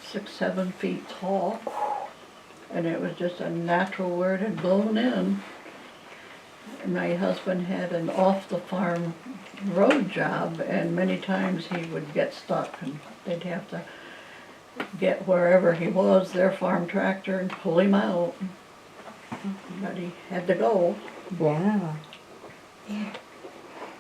6, 7 feet tall. And it was just a natural where it had blown in. And my husband had an off-the-farm road job, and many times he would get stuck, and they'd have to get wherever he was, their farm tractor, and pull him out. But he had to go. Yeah.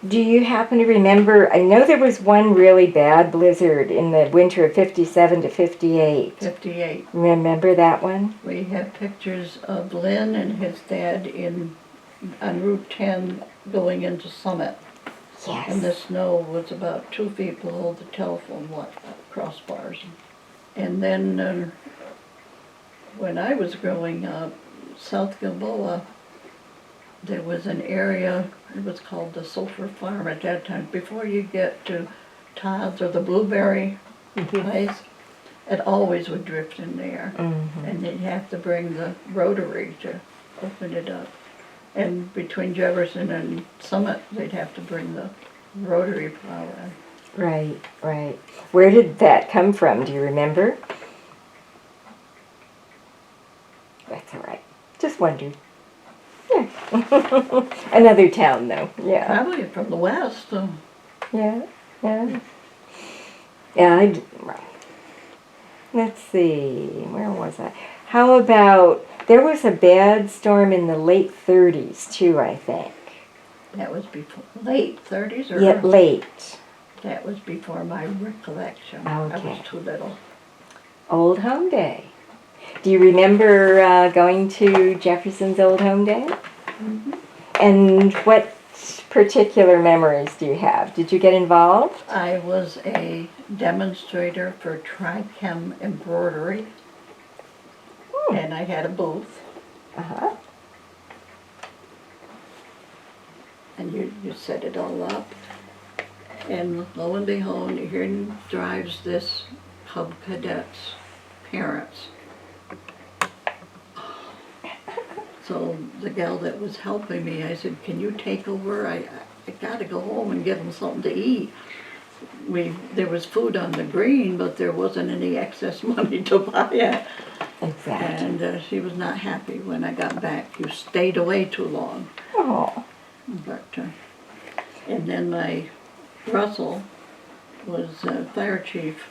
Do you happen to remember, I know there was one really bad blizzard in the winter of 57 to 58. 58. Remember that one? We have pictures of Lynn and his dad on Route 10 going into Summit. And the Yes. snow was about 2 feet below the telephone crossbars. And then when I was growing up, South Gilboa, there was an area, it was called the Sulphur Farm at that time. Before you get to Todd's or the Blueberry place, it always would drift in there. Mm-hmm. And they'd have to bring the rotary to open it up. And between Jefferson and Summit, they'd have to bring the rotary plow in. Right, right. Where did that come from? Do you remember? That's all right. Just wondered. Yeah. Another town, though. Yeah. Probably from the west. Yeah. Yeah. Yeah. Well, let's see. Where was I? How about there was a bad storm in the late 30s too, I think. That was before, late 30s or? Yeah, late. That was before my recollection. I Okay. was too little. Old Home Day. Do you remember going to Jefferson's Old Home Day? Mhm. And what particular memories do you have? Did you get involved? I was a demonstrator for Trichem embroidery, and I had a booth, Uh-huh. and you set it all up. And lo and behold, here drives this Cub Cadet's parents. So the gal that was helping me, I said, can you take over? I gotta go home and give them something to eat. There was food on the green, but there wasn't any excess money to buy it. Exactly. And she was not happy when I got back. You stayed away too long. Oh. But, and then Russell was fire chief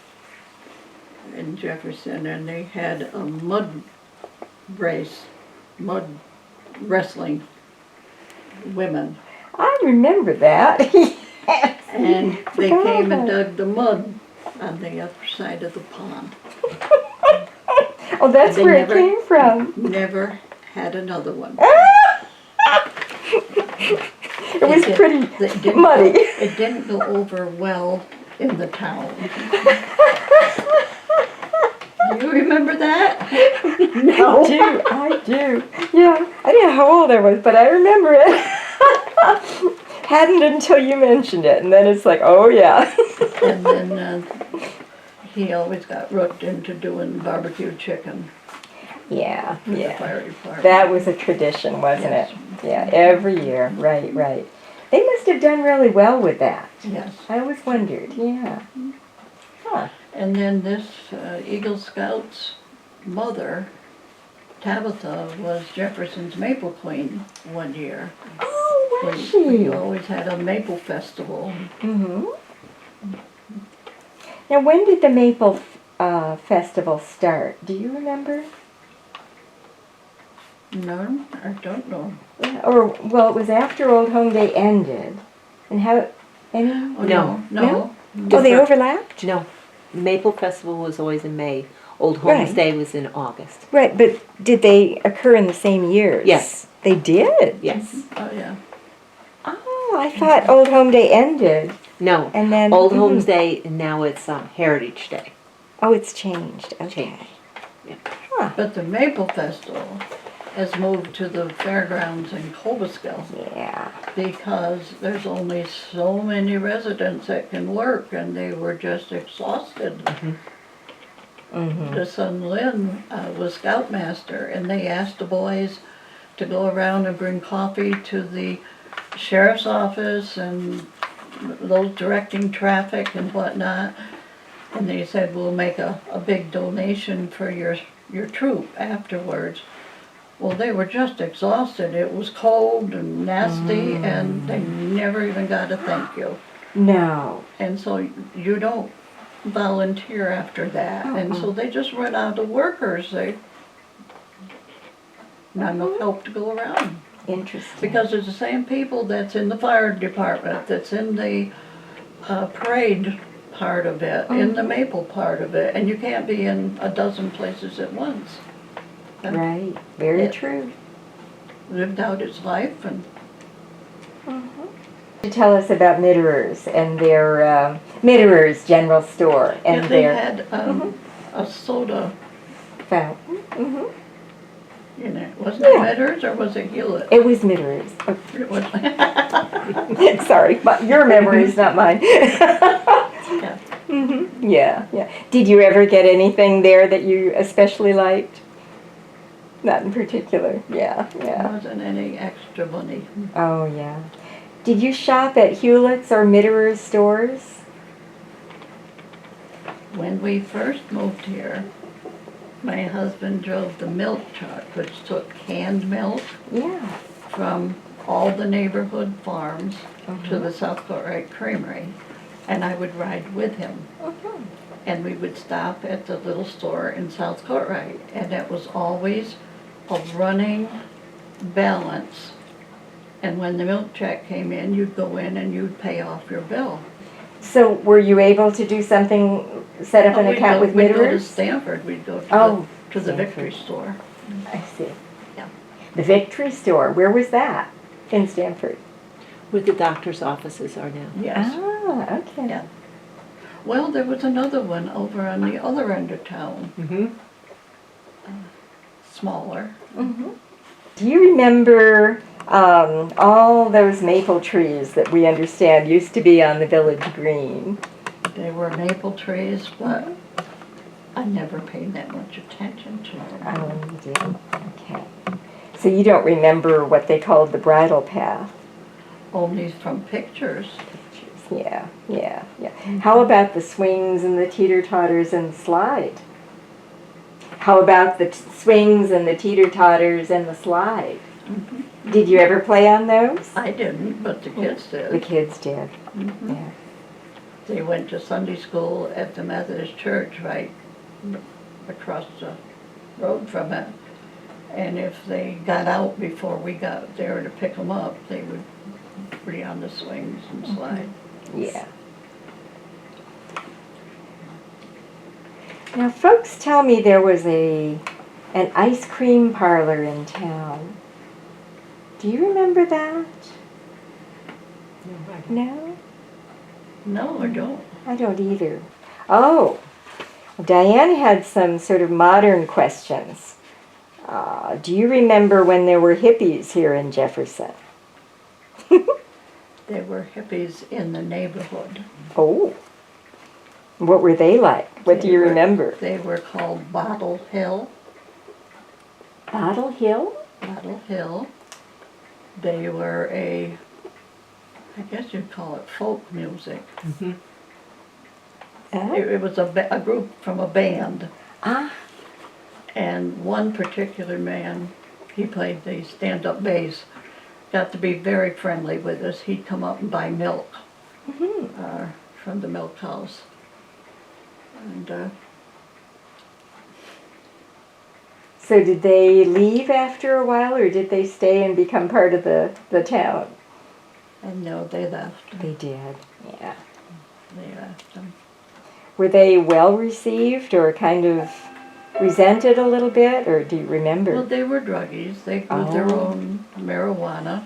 in Jefferson, and they had a mud wrestling women. I remember that. Yes. And they Forgot came and about dug the mud on the other side of the pond. Oh, that's They where never- it came from. Never had another one. It was It pretty didn't muddy. It didn't go over well in the town. Do you remember that? I do, I do. Yeah, I didn't know how old I was, but I remember it. Hadn't until you mentioned it, and then it's like, oh yeah. And then he always got roped into doing barbecue chicken Yeah, for the yeah. fire department. That was a tradition, wasn't Yes. it? Yeah, every year. Right, right. They must have done really well with that. Yes. I always wondered. Yeah. Huh. And then this Eagle Scout's mother, Tabitha, was Jefferson's Maple Queen one year. Oh, was We she? always had a maple festival. Mm-hmm. Now, when did the Maple Festival start? Do you remember? No, I don't know. Yeah, or, well, it was after Old Home Day ended. And how, any? Oh, No. no. Oh, they overlapped? No, Maple Festival was always in May. Old Homes Right. Day was in August. Right, but did they occur in the same years? Yes. They did? Yes. Oh, yeah. Oh, I thought Old Home Day ended. No. And then Old mhm. Homes Day, and now it's Heritage Day. Oh, it's changed. Okay. Changed. Yeah. Huh. But the Maple Festival has moved to the fairgrounds in Cobleskill Yeah. because there's only so many residents that can work, and they were just exhausted. Mm-hmm. The son Lynn was scoutmaster, and they asked the boys to go around and bring coffee to the sheriff's office and those directing traffic and whatnot. And they said, we'll make a big donation for your troop afterwards. Well, they were just exhausted. It was cold and nasty, and they never even got a thank you. No. And so you don't volunteer after that. And so they just run out of workers. They not enough help to go around. Interesting. Because it's the same people that's in the fire department, that's in the parade part of it, in the maple part of it, and you can't be in a dozen places at once. Right. Very Yeah. true. Lived out his life, and To tell us about Mitterers and their Mitterers General Store and Yeah, they their had a soda fountain. Hmm. in it. Wasn't Yeah. it Metters or was it Hewlett? It was Mitterers. It was. Oh, sorry, but your memory is not mine. Yeah. Yeah, yeah. Did you ever get anything there that you especially liked? Not in particular. Yeah, There yeah. wasn't any extra money. Oh, yeah. Did you shop at Hewlett's or Mitterers stores? When we first moved here, my husband drove the milk truck, which took canned milk Yeah. from all the neighborhood farms to the South Cartwright Creamery, and I would ride with him. And we would stop at the little store in South Cartwright, and it was always a running balance. And when the milk check came in, you'd go in and you'd pay off your bill. So were you able to do something, set up an We'd account go- with We'd go to Mitterers? Stanford, we'd go to Oh, the Stanford. Victory store. I see. Yeah. The Victory Store, where was that? In Stanford? Where the doctor's offices are now. Yes. Ah, okay. Yeah. Well, there was another one over on the other end of town, Mm-hmm. smaller. Do you remember all those maple trees that we understand used to be on the village green? They were maple trees, but I never paid that much attention to them. Oh, you did. Okay. So you don't remember what they called the bridle path? Only from pictures. Yeah, yeah, yeah. How about the swings and the teeter-totters and the slide? How about the swings and the teeter-totters and the slide? Did you ever play on those? I didn't, but the kids The did. kids did. Mhm. Yeah. They went to Sunday school at the Methodist church right across the road from it. And if they got out before we got there to pick them up, they would be on the swings and slide. Yeah. Now, folks tell me there was an ice cream parlor in town. Do you remember that? No? No, I don't. I don't either. Oh, Diane had some sort of modern questions. Do you remember when there were hippies here in Jefferson? They were hippies in the neighborhood. Oh. What were they like? What do you remember? They were called Bottle Hill. Bottle Hill? Bottle Hill. They were I guess you'd call it folk music. It was a group from a band. Ah. And one particular man, he played the stand-up bass, got to be very friendly with us. He'd come up and buy milk from the milk house. And So did they leave after a while, or did they stay and become part of the town? no, they left. They did, yeah. They left them. Were they well received or kind of resented a little bit, or do you Well, remember? they were druggies. They grew their Oh. own marijuana.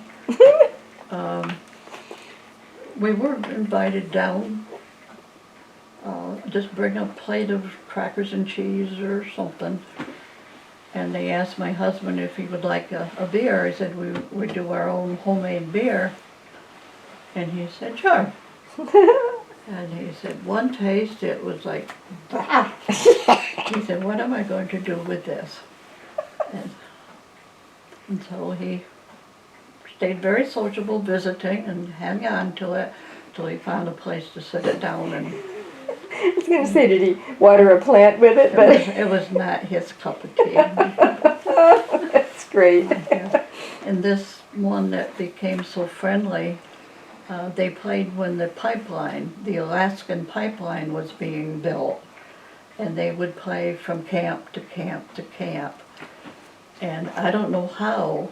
We were invited down. Just bring a plate of crackers and cheese or something. And they asked my husband if he would like a beer. I said we do our own homemade beer. And he said, sure. And he said, one taste, it was like, bah! He said, what am I going to do with this? And so he stayed very sociable, visiting and hanging on till he found a place to sit it down. And I was going to say, did he water a plant with it? But it was not his cup of tea. that's great. And this one that became so friendly, they played when the Alaskan pipeline was being built. And they would play from camp to camp to camp. And I don't know how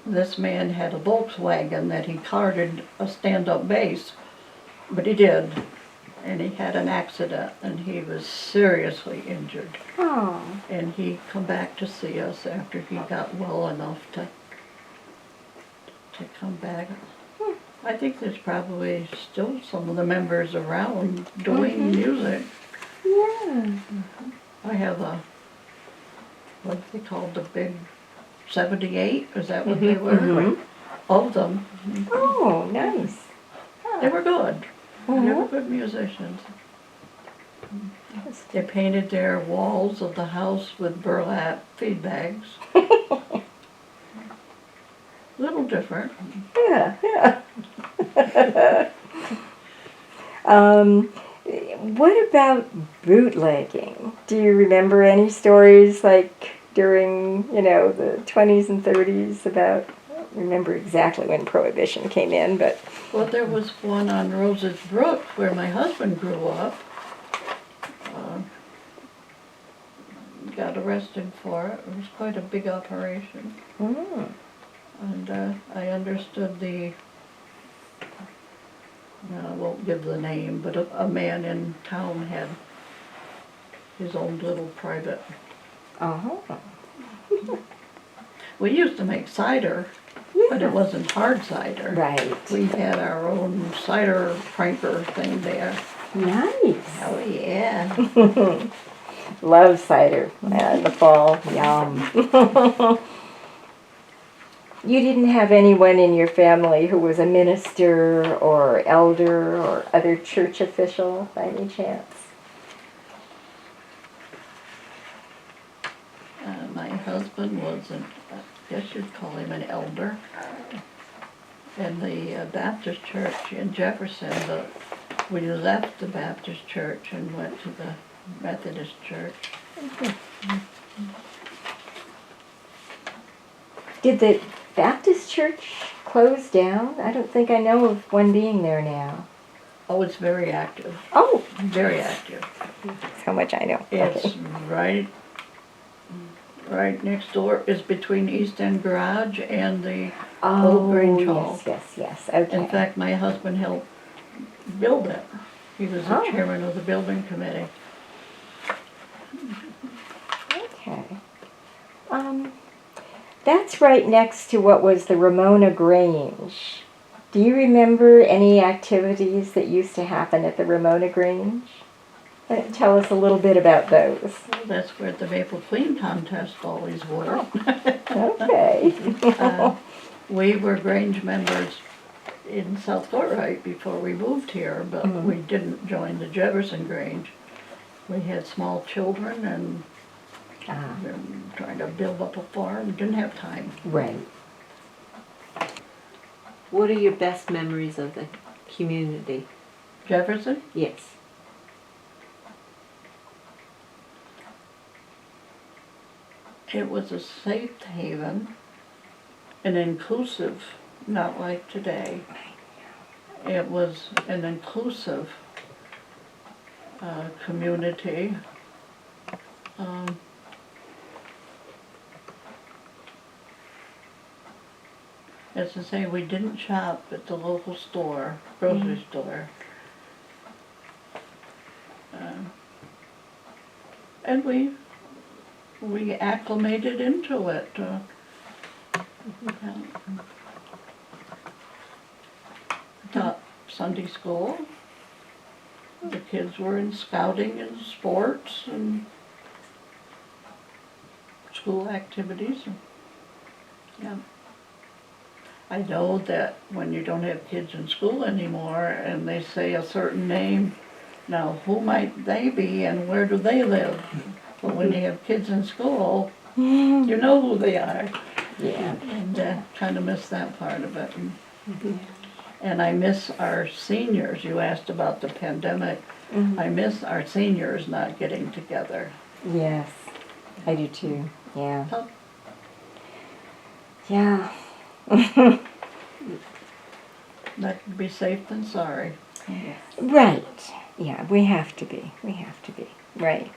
this man had a Volkswagen that he carted a stand-up bass, but he did. And he had an accident and he was seriously injured. Oh, And he come back to see us after he got well enough to come back. I think there's probably still some of the members around doing music. Yeah. I have a, what they called the big 78, is that what they were? Mhm. Of them. Oh, nice. They were good. They Mhm. were good musicians. They painted their walls of the house with burlap feed bags. Little different. Yeah, yeah. um, what about bootlegging? Do you remember any stories like during, the 20s and 30s about, I don't remember exactly when Prohibition came in, but... Well, there was one on Rose's Brook where my husband grew up. Got arrested for it. It was quite a big operation. Mm. And I understood I won't give the name, but a man in town had his own little private. Uh-huh. We used to make cider, but it wasn't hard cider. Right. We had our own cider pranker thing there. Nice. Oh, yeah. Love cider in the fall. Yum. You didn't have anyone in your family who was a minister or elder or other church official by any chance? My husband was, I guess you'd call him an elder, in the Baptist church in Jefferson, but we left the Baptist church and went to the Methodist church. Did the Baptist church close down? I don't think I know of one being there now. Oh, it's very active, Oh, very active. that's how much I know. It's Okay. right next door, is between East End Garage and the Oh, Old Grange Hall. yes. Okay. In fact, my husband helped build it. He was the Oh. chairman of the building committee. Okay. That's right next to what was the Ramona Grange. Do you remember any activities that used to happen at the Ramona Grange? Tell us a little bit about those. That's where the Maple Queen contest always were. Okay. We were Grange members in South Cartwright before we moved here, but we didn't join the Jefferson Grange. We had small children and we were trying to build up a farm, didn't have time. Right. What are your best memories of the community? Jefferson? Yes. It was a safe haven, an inclusive, not like today. It was an inclusive community. As I say, we didn't shop at the local store, grocery store. And we acclimated into it. Taught Sunday school. The kids were in scouting and sports and school activities. Yeah. I know that when you don't have kids in school anymore and they say a certain name, now who might they be and where do they live? But when you have kids in school, you know who they are. Yeah. And kind of miss that part of it. And I miss our seniors. You asked about the pandemic. I miss our seniors not getting together. Yes, I do too. Yeah. Oh. Yeah. That could be safe than sorry. Right. Yeah, we have to be. We have to be. Right.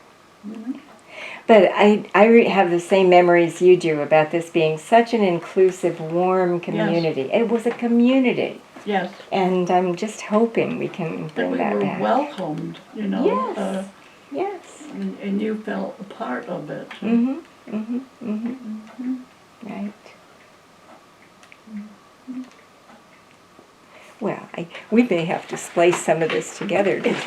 But I have the same memories you do about this being such an inclusive, warm community. It was a community. Yes. And I'm just hoping we can And bring we that were back. welcomed, you know. Yes. Yes. And you felt a part of it. Right. Well, we may have to splice some of this together because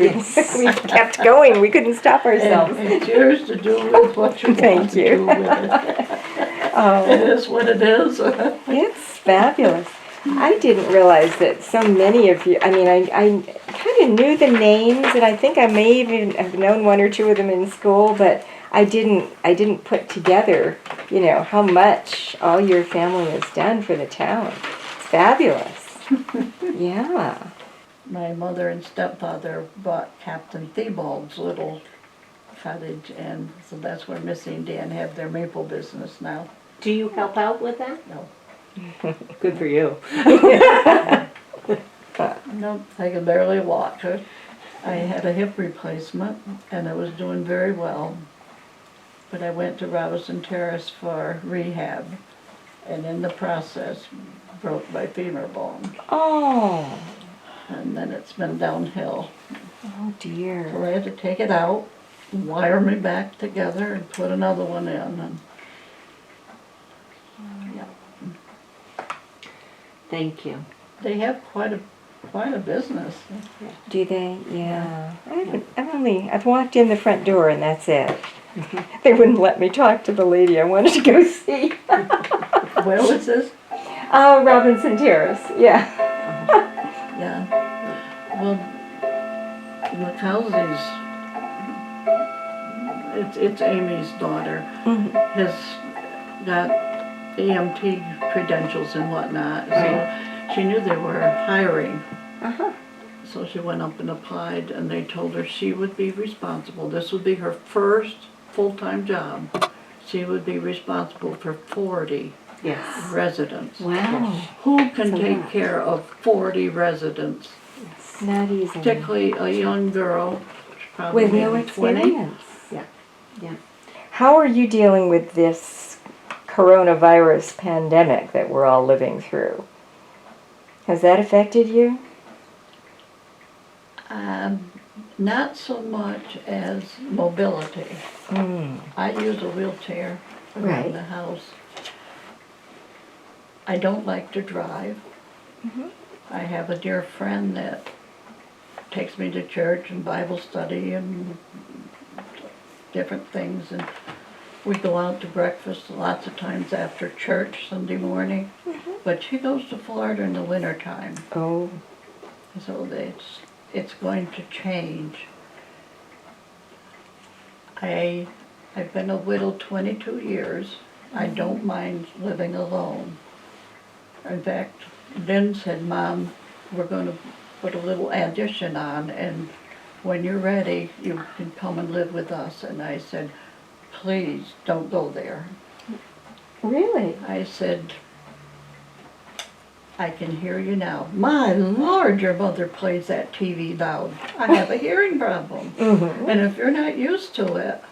we kept going. We couldn't stop ourselves. And it's yours to do with what you Thank want to you. do with it. Oh. It is what it is. It's fabulous. I didn't realize that so many of you, I mean, I kind of knew the names, and I think I may even have known one or two of them in school, but I didn't put together, you know, how much all your family has done for the town. It's fabulous. Yeah. My mother and stepfather bought Captain Theobald's little cottage, and so that's where Missy and Dan have their maple business now. Do you help out with that? No. Good for you. Nope, I could barely walk. I had a hip replacement, and I was doing very well. But I went to Robinson Terrace for rehab, and in the process, broke my femur bone. Oh. And then it's been downhill. Oh dear. So I had to take it out, wire me back together, and put another one in. And Thank you. they have quite a business. Do they? Yeah. I've walked in the front door and that's it. They wouldn't let me talk to the lady I wanted to go see. Where was this? Robinson Terrace. Yeah. Yeah. Well, Mackenzie's, it's Amy's daughter, has got EMT credentials and whatnot. So she knew they were hiring. So she went up and applied, and they told her she would be responsible. This would be her first full-time job. She would be responsible for 40 Yes. residents. Wow. Who can That's a take lot. care of 40 residents? It's not easy. Particularly a young girl, probably With no maybe 20. experience. Yeah. How are you dealing with this coronavirus pandemic that we're all living through? Has that affected you? Not so much as mobility. Mm. I use a wheelchair around Right. the house. I don't like to drive. I have a dear friend that takes me to church and Bible study and different things, and we go out to breakfast lots of times after church Sunday morning. But she goes to Florida in the wintertime, Oh. so it's going to change. I've been a widow 22 years. I don't mind living alone. In fact, Lynn said, Mom, we're going to put a little addition on, and when you're ready, you can come and live with us. And I said, please don't go there. Really? I said, I can hear you now. My Lord, your mother plays that TV loud. I have a hearing problem. And if you're not used to it,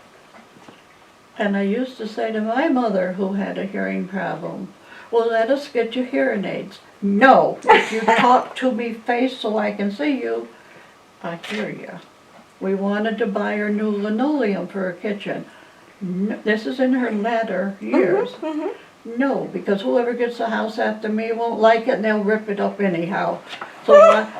and I used to say to my mother who had a hearing problem, well, let us get you hearing aids. No, if you talk to me face so I can see you, I hear you. We wanted to buy her new linoleum for her kitchen. No, this is in her latter years. No, because whoever gets the house after me won't like it and they'll rip it up anyhow. So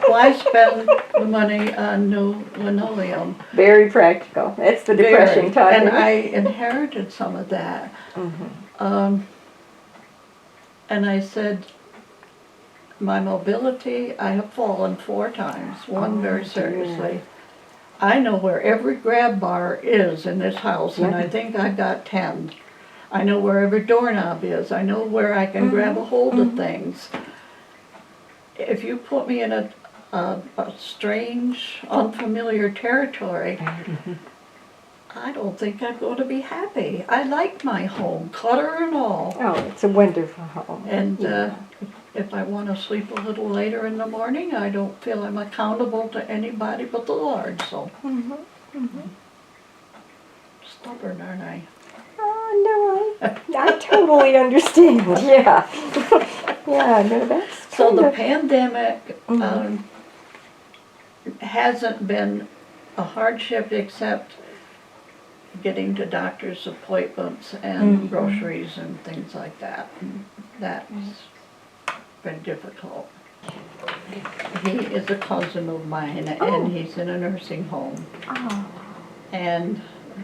why spend the money on new linoleum? Very practical. That's the depression Very. talking. And I inherited some of that. And I said, my mobility, I have fallen 4 times, one very seriously. I know where every grab bar is in this house, and I think I've got 10. I know where every doorknob is. I know where I can grab a hold of things. If you put me in a strange, unfamiliar territory, I don't think I'm going to be happy. I like my home, clutter and all. Oh, it's a wonderful home. And if I want to sleep a little later in the morning, I don't feel I'm accountable to anybody but the Lord. So stubborn, aren't I? Oh, no, I totally understand. Yeah. Yeah, no, that's So the kind of- pandemic hasn't been a hardship except getting to doctor's appointments and groceries and things like that. And that's been difficult. He is a cousin of mine, and he's in a nursing home. Oh. And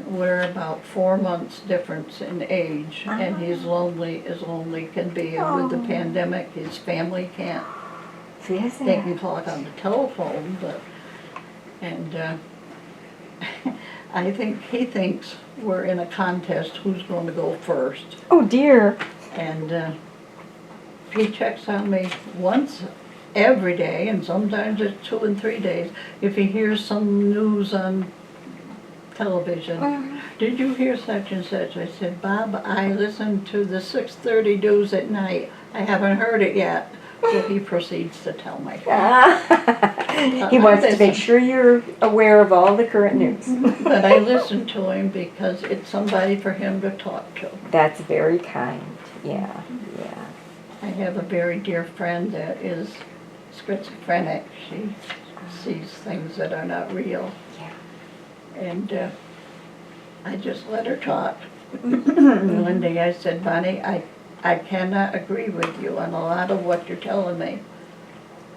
we're about 4 months difference in age, and he's lonely as lonely can be. And with the pandemic, his family can't. They can talk on the telephone, but, and I think he thinks we're in a contest who's going to go first. Oh dear. And he checks on me once every day, and sometimes it's 2 and 3 days. If he hears some news on television, did you hear such and such? I said, Bob, I listen to the 6:30 news at night. I haven't heard it yet. So he proceeds to tell me. He wants to make sure you're aware of all the current news. But I listen to him because it's somebody for him to talk to. That's very kind. Yeah, yeah. I have a very dear friend that is schizophrenic. She sees things that are not real. Yeah. And I just let her talk. One day I said, Bonnie, I cannot agree with you on a lot of what you're telling me,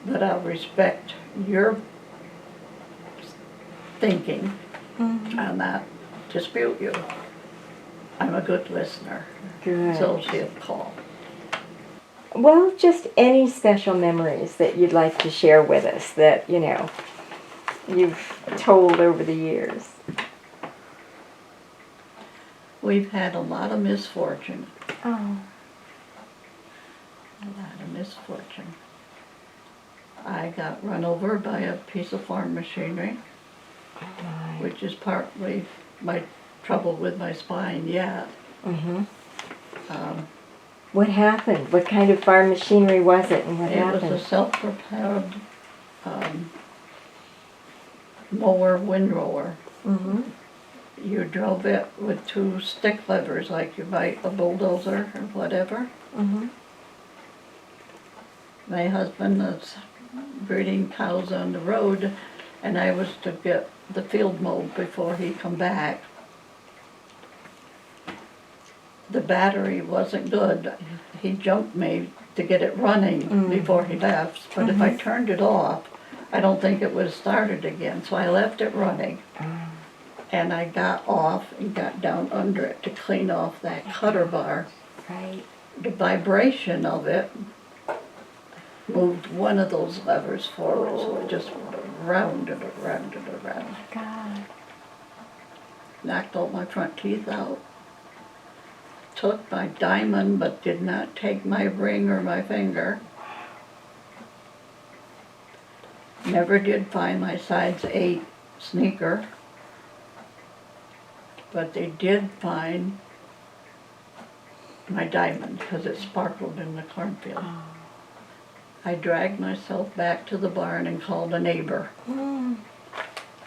but I'll respect your thinking. I'll not dispute you. I'm a good listener. Good. So she'll call. Well, just any special memories that you'd like to share with us that, you know, you've told over the years. We've had a lot of misfortune. Oh. A lot of misfortune. I got run over by a piece of farm machinery, which is partly my trouble with my spine, yeah. What happened? What kind of farm machinery was it, and what It happened? was a self-propelled mower, windrower. You drove it with 2 stick levers, like you might a bulldozer or whatever. My husband was breeding cows on the road, and I was to get the field mowed before he come back. The battery wasn't good. He jumped me to get it running before he left, but if I turned it off, I don't think it would have started again. So I left it running, and I got off and got down under it to clean off that cutter bar. Right. The vibration of it moved one of those levers forward, so it just went around and around and around. God. Knocked all my front teeth out. Took my diamond, but did not take my ring or my finger. Never did find my size 8 sneaker. But they did find my diamond because it sparkled in the cornfield. I dragged myself back to the barn and called a neighbor. And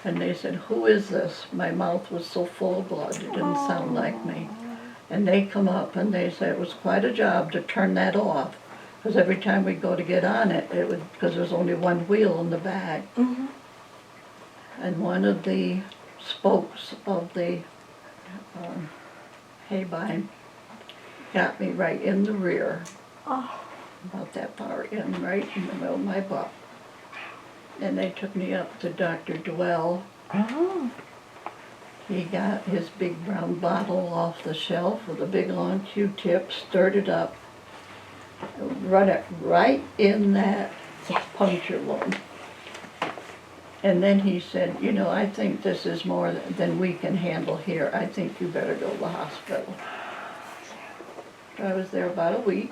they said, who is this? My mouth was so full of blood, it didn't sound like me. And they come up and they said it was quite a job to turn that off, because every time we go to get on it, it would, because there's only one wheel in the back. And one of the spokes of the hay bine got me right in the rear. About that far in, right in the middle of my butt. And they took me up to Dr. Dwell. He got his big brown bottle off the shelf with a big long Q-tip, stirred it up, run it right in that puncture wound. And then he said, you know, I think this is more than we can handle here. I think you better go to the hospital. I was there about a week.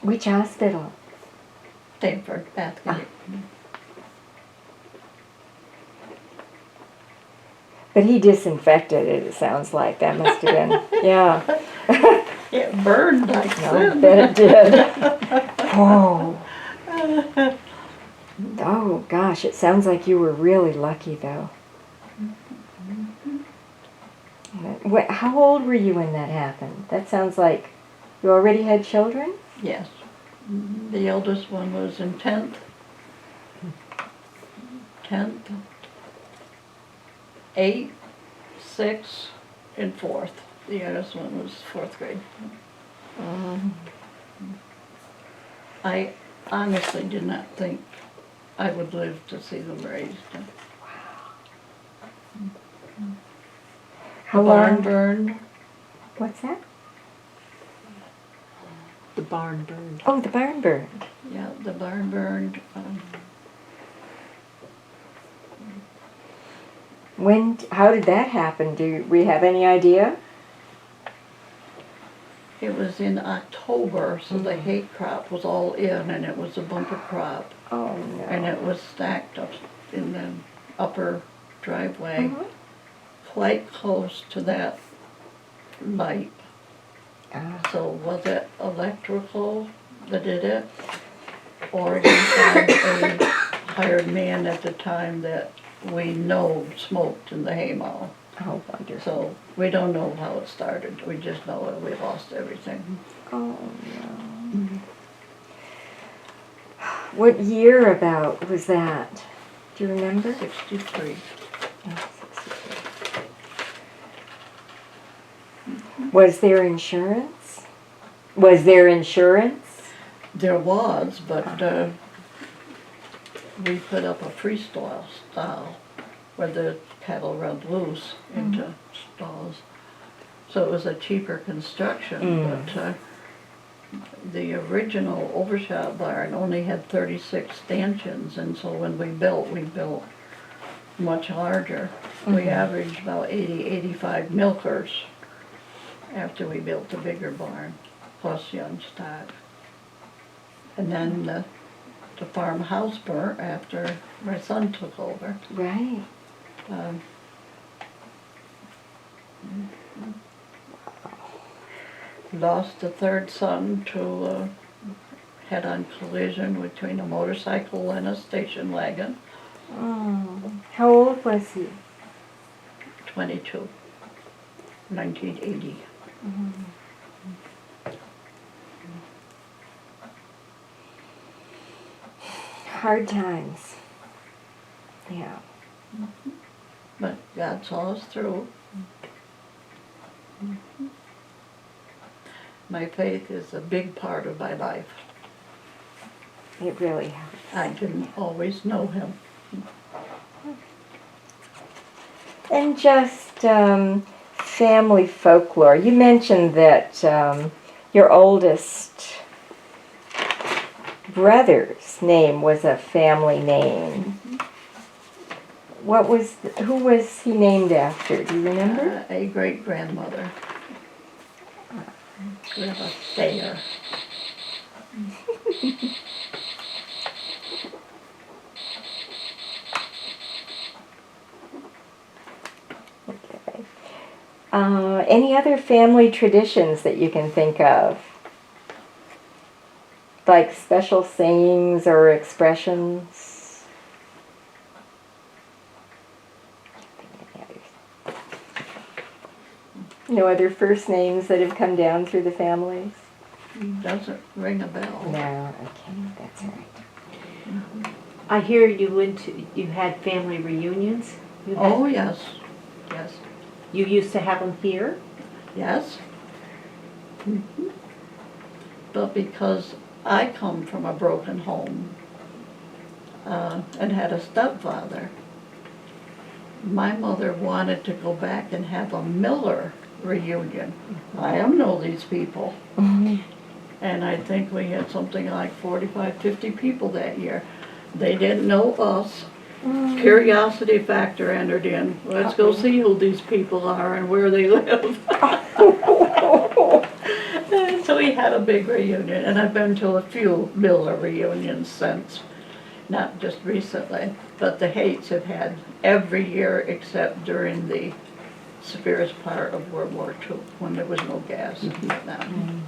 Which hospital? Stanford, Bathgate. But he disinfected it, it sounds like. That must have been, yeah. It burned like I sin. bet it did. Oh. Oh, gosh, it sounds like you were really lucky, though. How old were you when that happened? That sounds like you already had children? Yes. The eldest one was in 10th. 8, 6, and 4th. The youngest one was 4th grade. I honestly did not think I would live to see them raised. How The barn long? burned. What's that? The barn burned. Oh, the barn burned. Yeah, the barn burned. How did that happen? Do we have any idea? It was in October, so the hate crop was all in, and it was a bumper crop. Oh, And no. it was stacked up in the upper driveway, Mhm. quite close to that light. Ah. So was it electrical that did it? Or he had a hired man at the time that we know smoked in the haymow. Oh, wonderful. So we don't know how it started. We just know that we lost everything. Oh, no. What year about was that? Do you remember? 63. Oh, 63. Was there insurance? Was there insurance? There was, but we put up a freestyle style where the cattle run loose into stalls. So it was a cheaper construction, but the original overshot barn only had 36 stanchions, and so when we built much larger. We averaged about 80, 85 milkers after we built the bigger barn, plus young stock. And then the farmhouse burnt after my son took over. Right. Lost the third son to a head-on collision between a motorcycle and a station wagon, Oh. How old was he? 22, 1980. Hard times. Yeah. But God saw us through. My faith is a big part of my life. It really helps. I didn't always know him. And just family folklore. You mentioned that your oldest brother's name was a family name. Who was he named after? Do you remember? A great-grandmother. We have a Thayer. Okay. Any other family traditions that you can think of? Like special sayings or expressions? No other first names that have come down through the families? Doesn't ring a bell. No, okay, that's all right. I hear you had family reunions. You had, Oh, yes, yes, You used to have them here? yes. But because I come from a broken home and had a stepfather, my mother wanted to go back and have a Miller reunion. I don't know these people. And I think we had something like 45, 50 people that year. They didn't know us. Curiosity factor entered in. Let's go see who these people are and where they live. And so we had a big reunion, and I've been to a few Miller reunions since, not just recently, but the Haits have had every year except during the severest part of World War II, when there was no gas in Vietnam.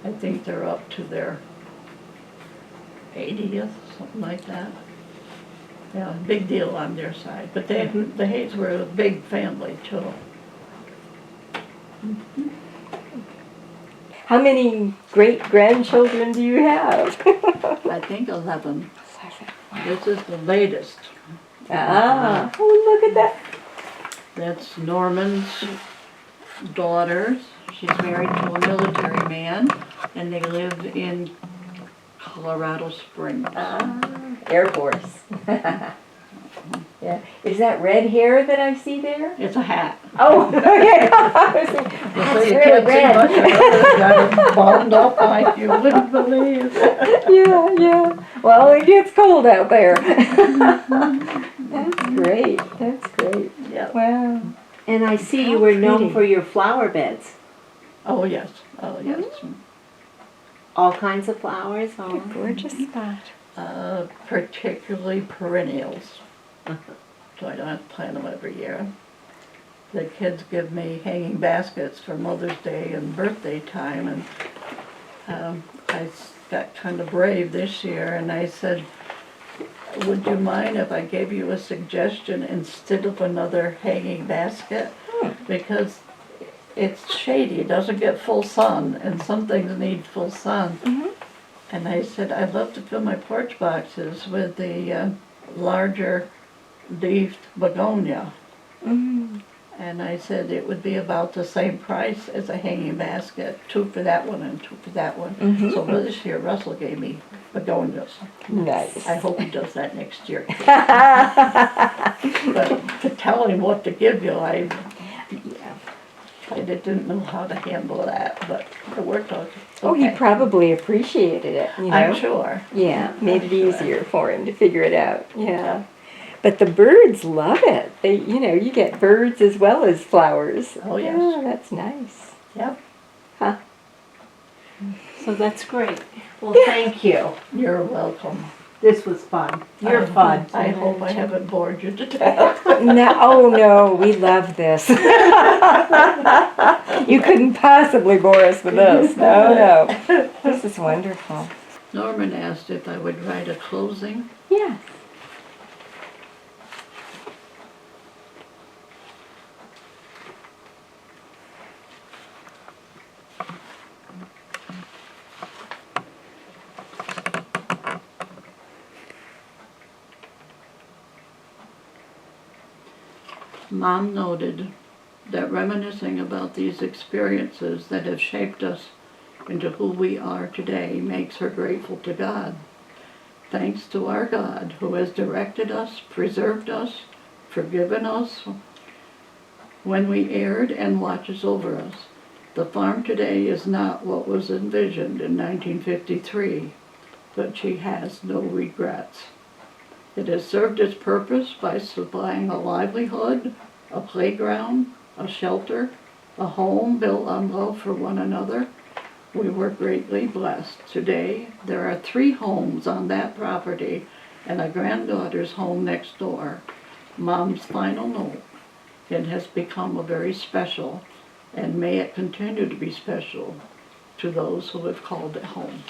I think they're up to their 80th, something like that. Yeah, big deal on their side. But the Haits were a big family too. How many great-grandchildren do you have? I think 11. This is the latest. Ah, oh, look at that. That's Norman's daughter. She's married to a military man. and they live in Colorado Springs. Air Force. Yeah. Is that red hair that I see there? It's a hat. Oh, okay. That's You really can't see red. much of it. Got it balled up like you wouldn't believe. Yeah, yeah. Well, it gets cold out there. That's great. That's great. Yeah. Wow. And I see How you were known pretty. for your flower beds. Oh, yes. Oh, yes. All kinds of flowers. Oh. Gorgeous spot. Particularly perennials. So I don't have to plant them every year. The kids give me hanging baskets for Mother's Day and birthday time, and got kind of brave this year, and I said, would you mind if I gave you a suggestion instead of another hanging basket? Because it's shady, it doesn't get full sun, and some things need full sun. And I said, I'd love to fill my porch boxes with the larger leafed begonia. And I said it would be about the same price as a hanging basket, 2 for that one and 2 for that one. So this year Russell gave me begonias. Nice. I hope he does that next year. But to tell him what to give you, I didn't know how to handle that, but it worked out. Oh, he Okay. probably appreciated it, you know? I'm sure. Yeah, made it sure. easier for him to figure it out. Yeah. But the birds love it. They, you know, you get birds as well as flowers. Oh, yes. Yeah, that's nice. Yep. So that's great. Well, thank you. You're welcome. This was fun. You're fun. I hope I haven't bored you to death. No, oh no, we love this. You couldn't possibly bore us with this. No, no. This is wonderful. Norman asked if I would write a closing. Yeah. Mom noted that reminiscing about these experiences that have shaped us into who we are today makes her grateful to God. Thanks to our God who has directed us, preserved us, forgiven us when we erred, and watches over us. The farm today is not what was envisioned in 1953, but she has no regrets. It has served its purpose by supplying a livelihood, a playground, a shelter, a home built on love for one another. We were greatly blessed. Today, there are 3 homes on that property and a granddaughter's home next door. Mom's final note: it has become a very special, and may it continue to be special to those who have called it home.